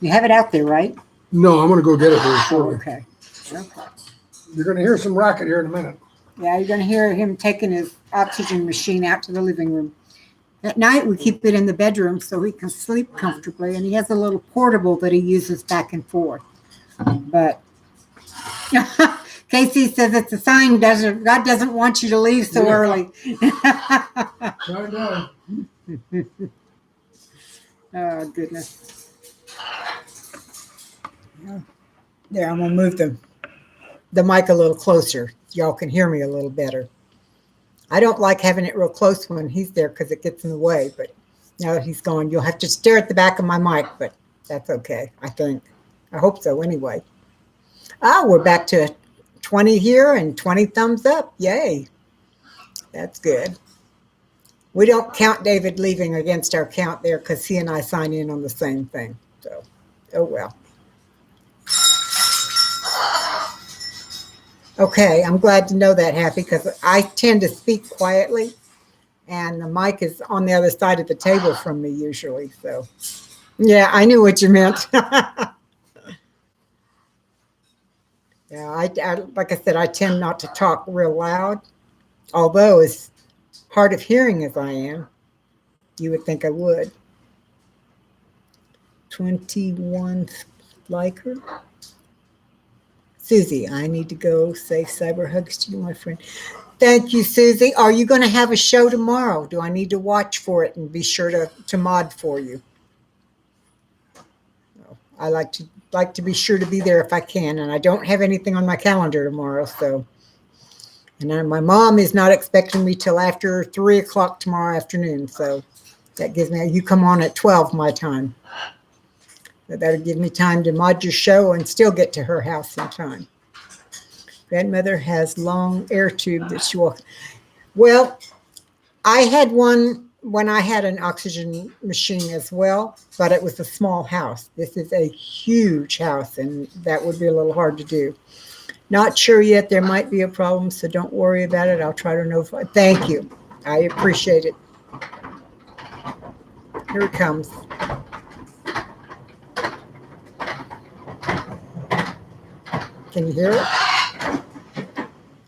You have it out there, right? No, I'm going to go get it very Oh, shortly. okay. Okay. You're going to hear some racket here in a minute. Yeah, you're going to hear him taking his oxygen machine out to the living room. At night, we keep it in the bedroom so he can sleep comfortably, and he has a little portable that he uses back and forth. But Casey says it's a sign God doesn't want you to leave so Yeah. early. I know. Oh, goodness. There, I'm going to move the mic a little closer. Y'all can hear me a little better. I don't like having it real close when he's there because it gets in the way. But now that he's gone, you'll have to stare at the back of my mic. But that's okay, I think. I hope so anyway. We're back to 20 here and 20 thumbs up. Yay. That's good. We don't count David leaving against our count there because he and I sign in on the same thing. So, oh well. Okay, I'm glad to know that, Happy, because I tend to speak quietly, and the mic is on the other side of the table from me usually. So, yeah, I knew what you meant. Yeah, I like I said, I tend not to talk real loud, although as hard of hearing as I am, you would think I would. 21 like her. Susie, I need to go say cyber hugs to you, my friend. Thank you, Susie. Are you going to have a show tomorrow? Do I need to watch for it and be sure to mod for you? I like to be sure to be there if I can, and I don't have anything on my calendar tomorrow. So, and then my mom is not expecting me till after 3 o'clock tomorrow afternoon. So that gives me. You come on at 12 my time. That'll give me time to mod your show and still get to her house in time. Grandmother has long air tube that she walks. Well, I had one when I had an oxygen machine as well, but it was a small house. This is a huge house, and that would be a little hard to do. Not sure yet. There might be a problem, so don't worry about it. I'll try to notify. Thank you. I appreciate it. Here it comes. Can you hear it?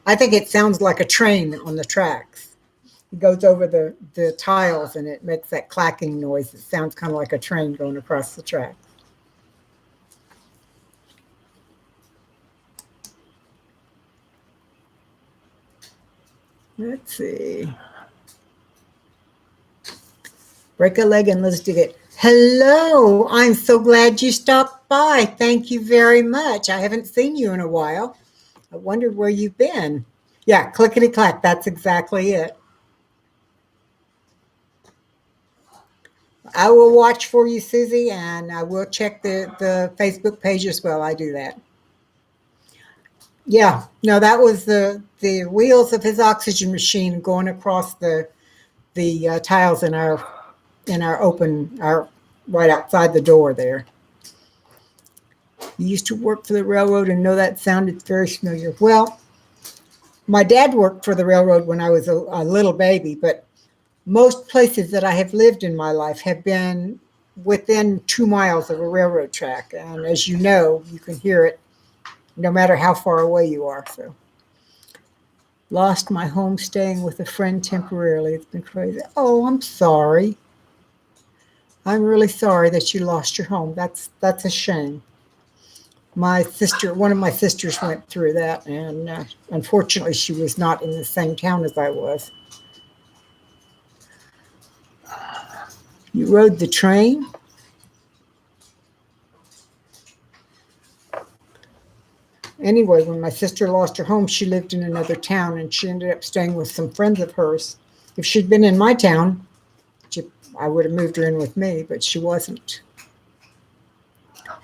I think it sounds like a train on the tracks. It goes over the tiles and it makes that clacking noise. It sounds kind of like a train going across the tracks. Let's see. Break a leg and let's dig it. Hello, I'm so glad you stopped by. Thank you very much. I haven't seen you in a while. I wondered where you've been. Yeah, clickety clack. That's exactly it. I will watch for you, Susie, and I will check the Facebook page as well. I do that. Yeah, no, that was the wheels of his oxygen machine going across the tiles in our right outside the door there. You used to work for the railroad and know that sounded very familiar. Well, my dad worked for the railroad when I was a little baby, but most places that I have lived in my life have been within 2 miles of a railroad track. And as you know, you can hear it no matter how far away you are. So Lost my home staying with a friend temporarily. It's been crazy. Oh, I'm sorry. I'm really sorry that you lost your home. That's a shame. One of my sisters went through that, and unfortunately, she was not in the same town as I was. You rode the train? Anyway, when my sister lost her home, she lived in another town, and she ended up staying with some friends of hers. If she'd been in my town, I would have moved her in with me, but she wasn't.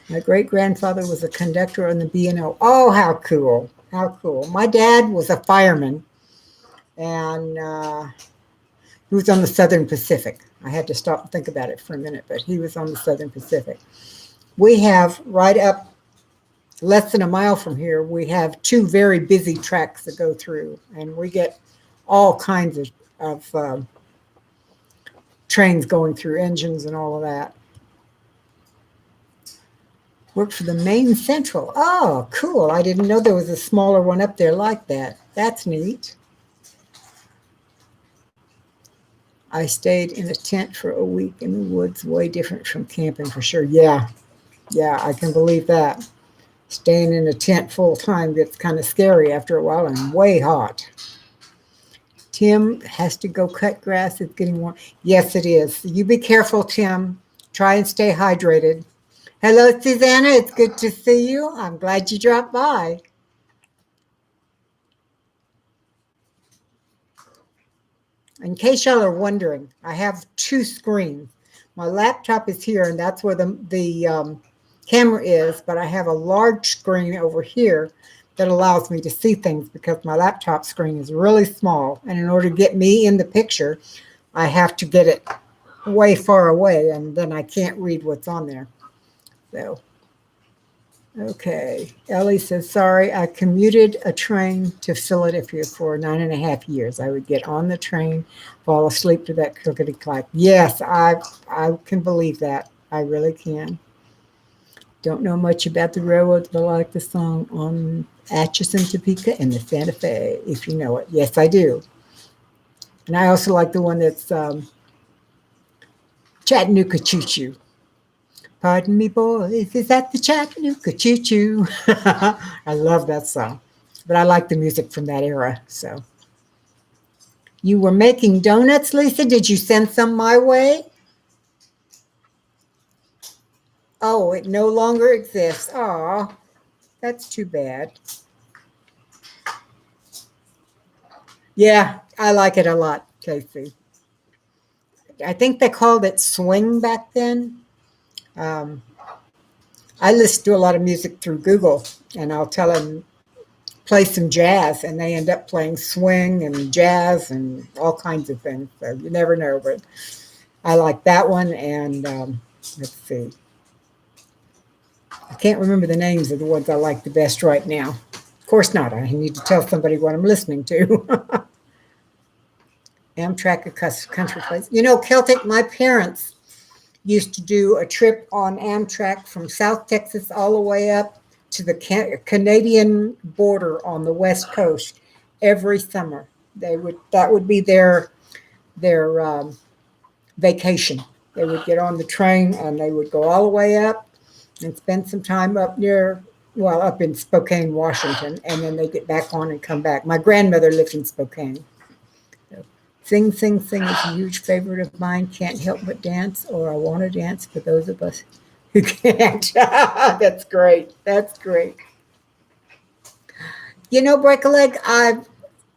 My great-grandfather was a conductor on the B&O. Oh, how cool. How cool. My dad was a fireman, and he was on the Southern Pacific. I had to stop and think about it for a minute, but he was on the Southern Pacific. We have right up less than a mile from here, we have two very busy tracks that go through, and we get all kinds of trains going through, engines and all of that. Worked for the Maine Central. Oh, cool. I didn't know there was a smaller one up there like that. That's neat. I stayed in a tent for a week in the woods, way different from camping for sure. Yeah, I can believe that. Staying in a tent full time gets kind of scary after a while and way hot. Tim has to go cut grass. It's getting warm. Yes, it is. You be careful, Tim. Try and stay hydrated. Hello, Susanna. It's good to see you. I'm glad you dropped by. In case y'all are wondering, I have two screens. My laptop is here, and that's where the camera is, but I have a large screen over here that allows me to see things because my laptop screen is really small. And in order to get me in the picture, I have to get it way far away, and then I can't read what's on there. So, okay. Ellie says, sorry, I commuted a train to Philadelphia for 9.5 years. I would get on the train, fall asleep to that clickety-clack. Yes, I can believe that. I really can. Don't know much about the railroads, but I like the song on Atchison, Topeka, and the Santa Fe, if you know it. Yes, I do. And I also like the one that's Chattanooga Choo Choo. Pardon me, boys, is that the Chattanooga Choo Choo? I love that song. But I like the music from that era. So, you were making donuts, Lisa? Did you send some my way? Oh, it no longer exists. Aw, that's too bad. Yeah, I like it a lot, Casey. I think they called it swing back then. I listen to a lot of music through Google, and I'll tell them play some jazz, and they end up playing swing and jazz and all kinds of things. So you never know, but I like that one. And let's see. I can't remember the names of the ones I like the best right now. Of course not. I need to tell somebody what I'm listening to. Amtrak, a country place. You know, Celtic, my parents used to do a trip on Amtrak from South Texas all the way up to the Canadian border on the West Coast every summer. That would be their vacation. They would get on the train and they would go all the way up and spend some time up in Spokane, Washington, and then they get back on and come back. My grandmother lived in Spokane. Sing, Sing, Sing is a huge favorite of mine. Can't help but dance, or I want to dance for those of us who can't. That's great. That's great. You know, Break a Leg,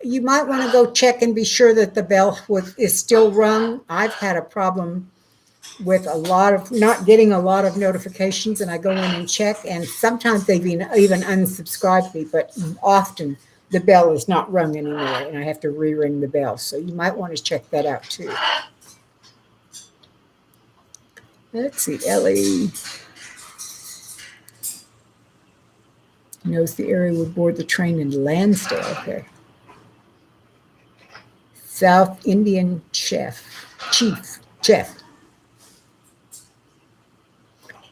you might want to go check and be sure that the bell is still rung. I've had a problem with not getting a lot of notifications, and I go in and check, and sometimes they've even unsubscribed me, but often the bell is not rung anymore, and I have to re-ring the bell. So you might want to check that out too. Let's see, Ellie knows the area would board the train in Lansdale. Okay. South Indian Chief.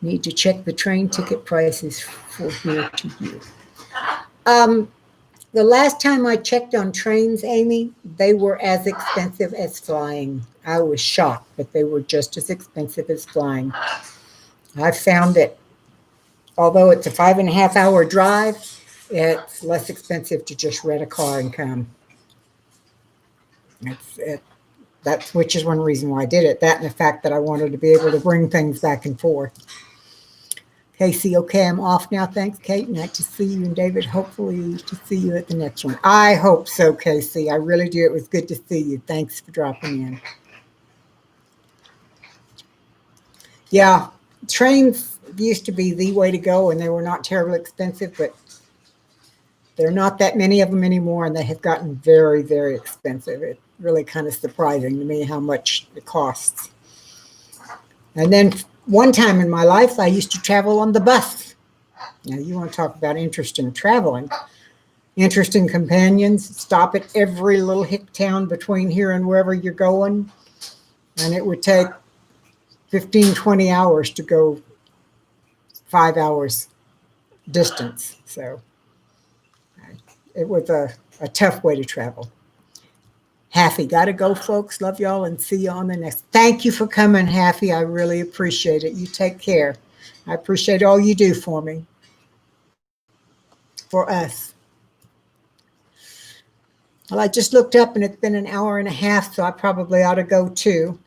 Need to check the train ticket prices for here to you. The last time I checked on trains, Amy, they were as expensive as flying. I was shocked, but they were just as expensive as flying. I found that although it's a 5.5 hour drive, it's less expensive to just rent a car and come. That's which is one reason why I did it. That and the fact that I wanted to be able to bring things back and forth. Casey, okay, I'm off now. Thanks, Kate. Nice to see you, and David. Hopefully to see you at the next one. I hope so, Casey. I really do. It was good to see you. Thanks for dropping in. Yeah, trains used to be the way to go, and they were not terribly expensive, but there are not that many of them anymore, and they have gotten very, very expensive. It's really kind of surprising to me how much it costs. And then one time in my life, I used to travel on the bus. Now, you want to talk about interest in traveling. Interesting companions. Stop at every little hick town between here and wherever you're going. And it would take 15, 20 hours to go 5 hours distance. So it was a tough way to travel. Haffy, got to go, folks. Love y'all and see you on the next. Thank you for coming, Haffy. I really appreciate it. You take care. I appreciate all you do for me, for us. Well, I just looked up and it's been an hour and a half, so I probably ought to go too.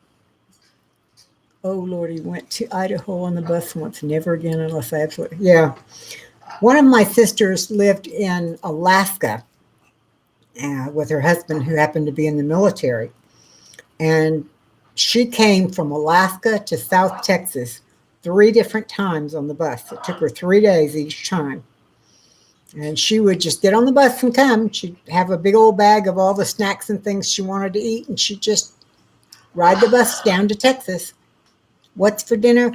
Oh, Lord, he went to Idaho on the bus once. Never again unless I absolutely. Yeah. One of my sisters lived in Alaska with her husband, who happened to be in the military. And she came from Alaska to South Texas 3 different times on the bus. It took her 3 days each time. And she would just get on the bus and come. She'd have a big old bag of all the snacks and things she wanted to eat, and she'd just ride the bus down to Texas. What's for dinner?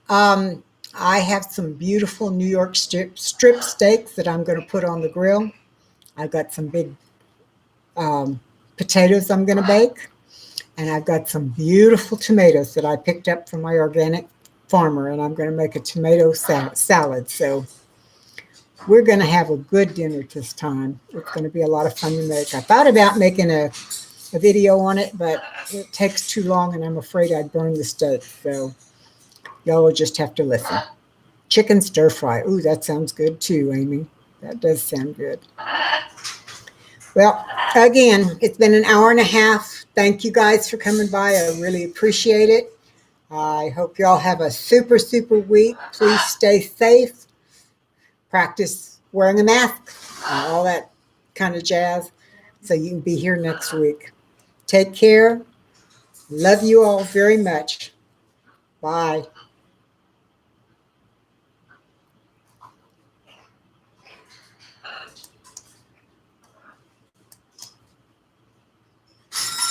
I have some beautiful New York strip steaks that I'm going to put on the grill. I've got some big potatoes I'm going to bake. And I've got some beautiful tomatoes that I picked up from my organic farmer, and I'm going to make a tomato salad. So we're going to have a good dinner this time. It's going to be a lot of fun to make. I thought about making a video on it, but it takes too long, and I'm afraid I'd burn the steak. So y'all will just have to listen. Chicken stir fry. Ooh, that sounds good too, Amy. That does sound good. Well, again, it's been an hour and a half. Thank you guys for coming by. I really appreciate it. I hope y'all have a super, super week. Please stay safe. Practice wearing a mask and all that kind of jazz so you can be here next week. Take care. Love you all very much. Bye.